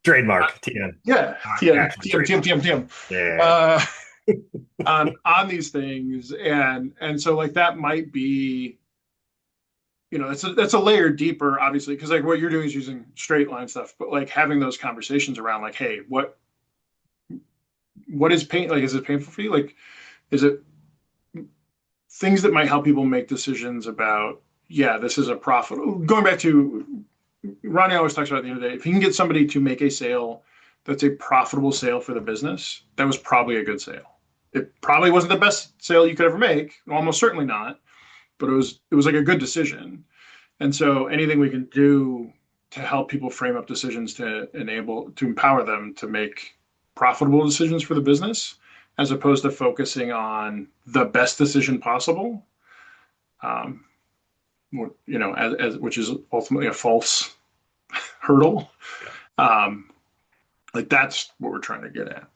Trademark TN. Yeah, TM, Actually, TM, TM, trademark. TM, TM. Yeah. Uh, on these things, and so like that might be, that's a layer deeper, obviously, because like what you're doing is using straight line stuff, but like having those conversations around like, hey, what is pain? Like, is it painful for you? Like, is it things that might help people make decisions about, yeah, this is a profit. Going back to Ronnie always talks about at the end of the day, if you can get somebody to make a sale that's a profitable sale for the business, that was probably a good sale. It probably wasn't the best sale you could ever make, almost certainly not, but it was like a good decision. And so anything we can do to help people frame up decisions to empower them to make profitable decisions for the business, as opposed to focusing on the best decision possible, um, as which is ultimately a false hurdle. Yeah. Um, like that's what we're trying to get at.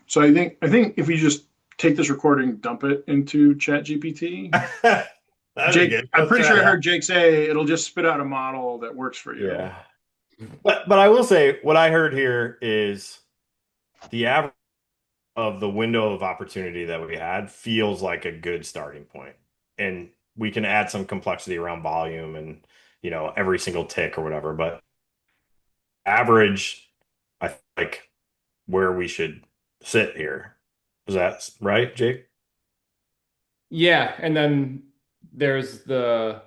So I think if we just take this recording, dump it into Chat GPT, That'd be Jake, good. I'm Let's pretty try sure I that. heard Jake say it'll just spit out a model that works for you. Yeah. But I will say what I heard here is the average of the window of opportunity that we had feels like a good starting point. And we can add some complexity around volume and, every single tick or whatever. But average, I like where we should sit here. Is that right, Jake? Yeah, and then there's the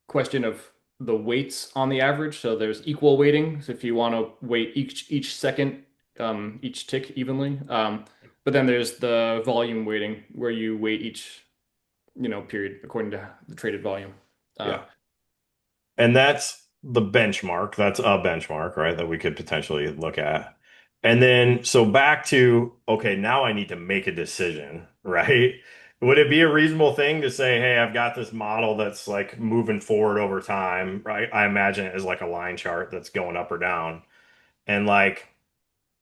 question of the weights on the average. So there's equal weighting. So if you want to weight each second, each tick evenly. But then there's the volume weighting where you weight each, period according to the traded volume. Uh, Yeah. And that's the benchmark. That's a benchmark, right? That we could potentially look at. And then, so back to, okay, now I need to make a decision, right? Would it be a reasonable thing to say, hey, I've got this model that's like moving forward over time, right? I imagine it as like a line chart that's going up or down. And like,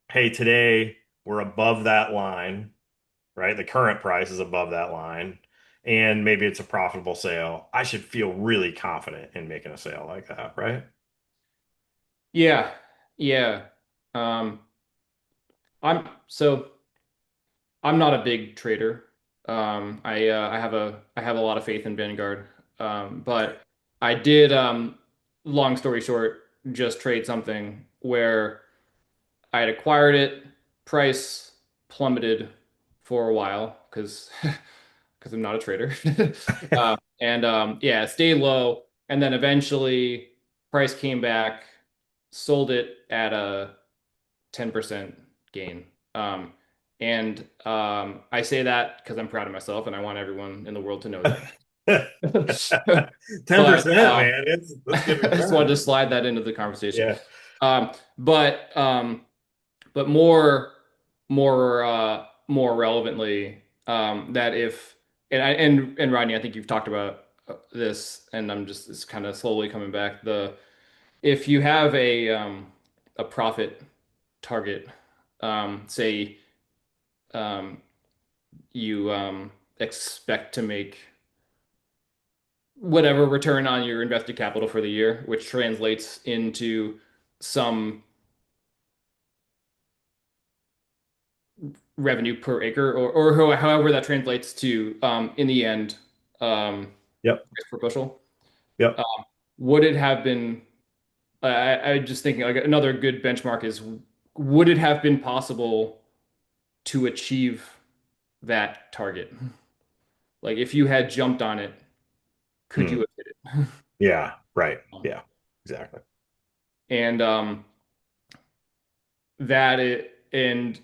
hey, today we're above that line, right? The current price is above that line, and maybe it's a profitable sale. I should feel really confident in making a sale like that, right? yeah, yeah. Um, so I'm not a big trader. I have a lot of faith in Vanguard. But I did, long story short, just trade something where I had acquired it, price plummeted for a while because I'm not a trader. And yeah, it stayed low, and then eventually price came back, sold it at a 10% gain. And I say that because I'm proud of myself and I want everyone in the world to know that. 10%, But man. That's good I just wanted to return. slide that into the conversation. Yeah. Um, but um, but more relevantly, that if and Rodney, I think you've talked about this, and I'm just it's kind of slowly coming back. The If you have a profit target, say um, you expect to make whatever return on your invested capital for the year, which translates into some revenue per acre, or however that translates to in the end, Yep. price per bushel. Yep. Um, would it have been? I just thinking like another good benchmark is would it have been possible to achieve that target? Like if you had jumped on it, could Hmm. you have hit it? Yeah, right. Yeah, exactly. And that it and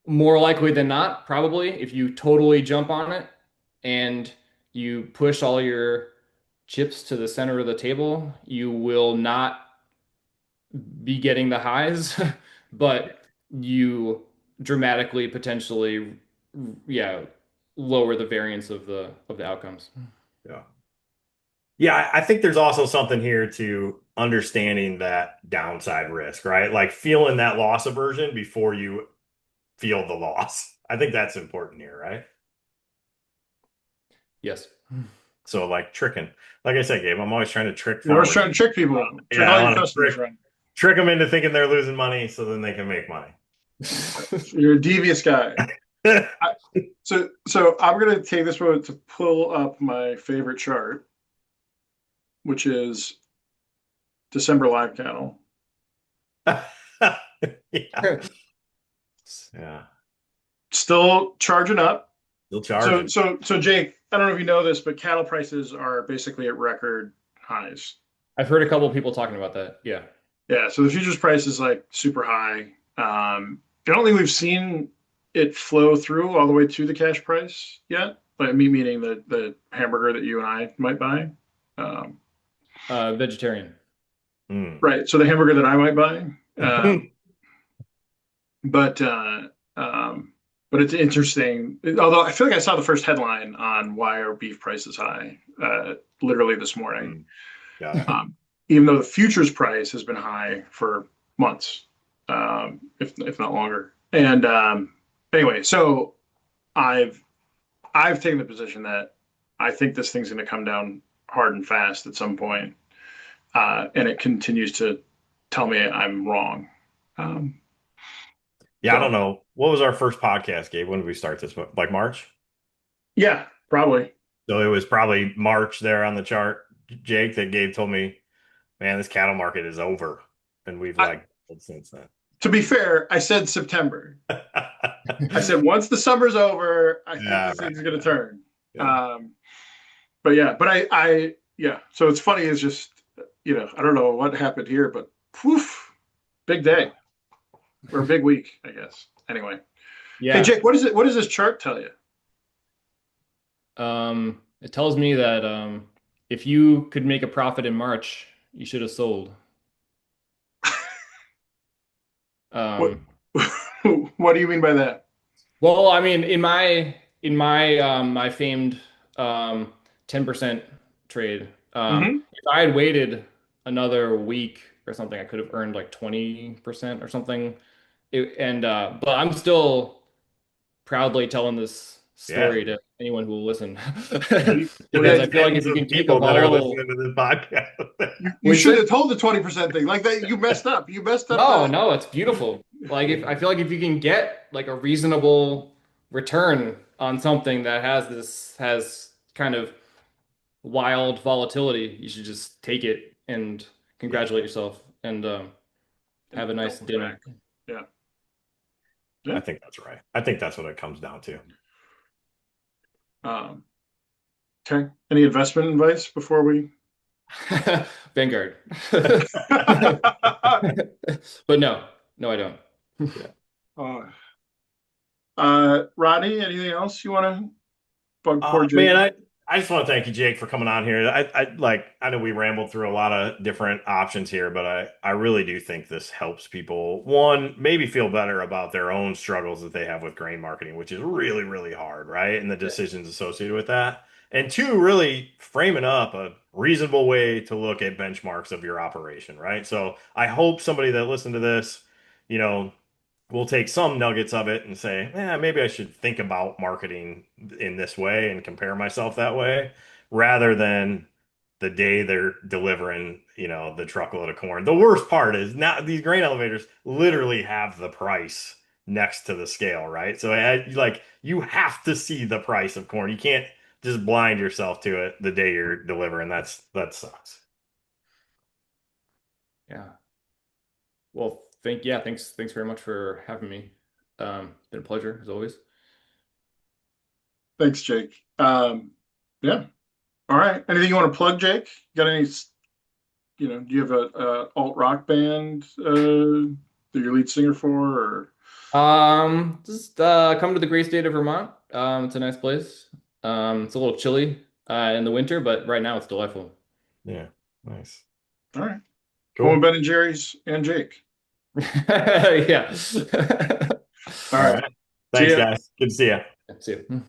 more likely than not, probably if you totally jump on it and you push all your chips to the center of the table, you will not be getting the highs, but you dramatically potentially, yeah, lower the variance of the outcomes. Yeah. Yeah, I think there's also something here to understanding that downside risk, right? Like feeling that loss aversion before you feel the loss. I think that's important here, right? Yes. So like tricking. Like I said, Gabe, I'm always trying to trick You're always farmers. trying to trick people, trick Yeah, all I your want to customers, right? trick them into thinking they're losing money so then they can make money. You're a devious guy. I, so I'm gonna take this moment to pull up my favorite chart, which is December live channel. Yeah. Yeah. Still charging up. Still So charging. so so Jake, I don't know if you know this, but cattle prices are basically at record highs. I've heard a couple of people talking about that. Yeah. Yeah, so the futures price is like super high. I don't think we've seen it flow through all the way to the cash price yet. Like me meaning the hamburger that you and I might buy. Um, Vegetarian. Mm. right. So the hamburger that I might buy. But uh, um, but it's interesting. Although I feel like I saw the first headline on why are beef prices high, literally this morning. Mm. Got it. Um, Even though the futures price has been high for months, if not longer. And anyway, so I've I've taken the position that I think this thing's going to come down hard and fast at some point, and it continues to tell me I'm wrong. Um, Yeah, I don't so know. What was our first podcast, Gabe? When did we start this? Like March? yeah, probably. So it was probably March there on the chart, Jake, that Gabe told me, man, this cattle market is over. And we've I, like since then. to be fair, I said September. I said once the summer's over, I think Yeah, this right. thing's going to Yeah. turn. Yeah. Um, but yeah, but yeah. So it's funny. Is just I don't know what happened here, but poof, big Yeah. day or a big week, I guess. Anyway, hey Yeah. Jake, what is it? What does this chart tell you? It tells me that if you could make a profit in March, you should have sold. What Um, What do you mean by that? well, I mean, in my famed 10% trade, Mm-hmm. if I had waited another week or something, I could have earned like 20% or something. But I'm still proudly telling this Yeah. story to anyone who will listen. Well, Because yeah, I feel like if Tens you of can take a people that are volatile, listening to this podcast. you what you should say? have told the 20% thing. Like that, you messed up. You messed up No, the. no, it's beautiful. Like if I feel like if you can get like a reasonable return on something that has kind of wild volatility, you should just take it and Yeah. congratulate yourself and And have a nice don't look back. dinner. Yeah. I Yeah. think that's right. I think that's what it comes down to. Um, okay. Any investment advice before we? Vanguard. But no, no, I don't. Yeah. uh, Rodney, anything else you want to bug poor Jake? Man, I just want to thank you, Jake, for coming on here. I know we rambled through a lot of different options here, but I really do think this helps people, one, maybe feel better about their own struggles that they have with grain marketing, which is really, really hard, right? And the Yeah. decisions associated with that. And two, really framing up a reasonable way to look at benchmarks of your operation, right? So I hope somebody that listened to this, you know, we'll take some nuggets of it and say, yeah, maybe I should think about marketing in this way and compare myself that way rather than the day they're delivering, the truckload of corn. The worst part is now these grain elevators literally have the price next to the scale, right? So like you have to see the price of corn. You can't just blind yourself to it the day you're delivering. That sucks. Yeah. Well, thanks very much for having me. It's been a pleasure as always. Thanks, Jake. Yeah. All right. Anything you want to plug, Jake? Got any, do you have a alt rock band that you're lead singer for, or? Just come to the great state of Vermont. It's a nice place. It's a little chilly in the winter, but right now it's delightful. Yeah, nice. All right. Home Cool. Ben and Jerry's and Jake. Yeah. All All right. right. See Thanks, ya. guys. Good to see you. See ya.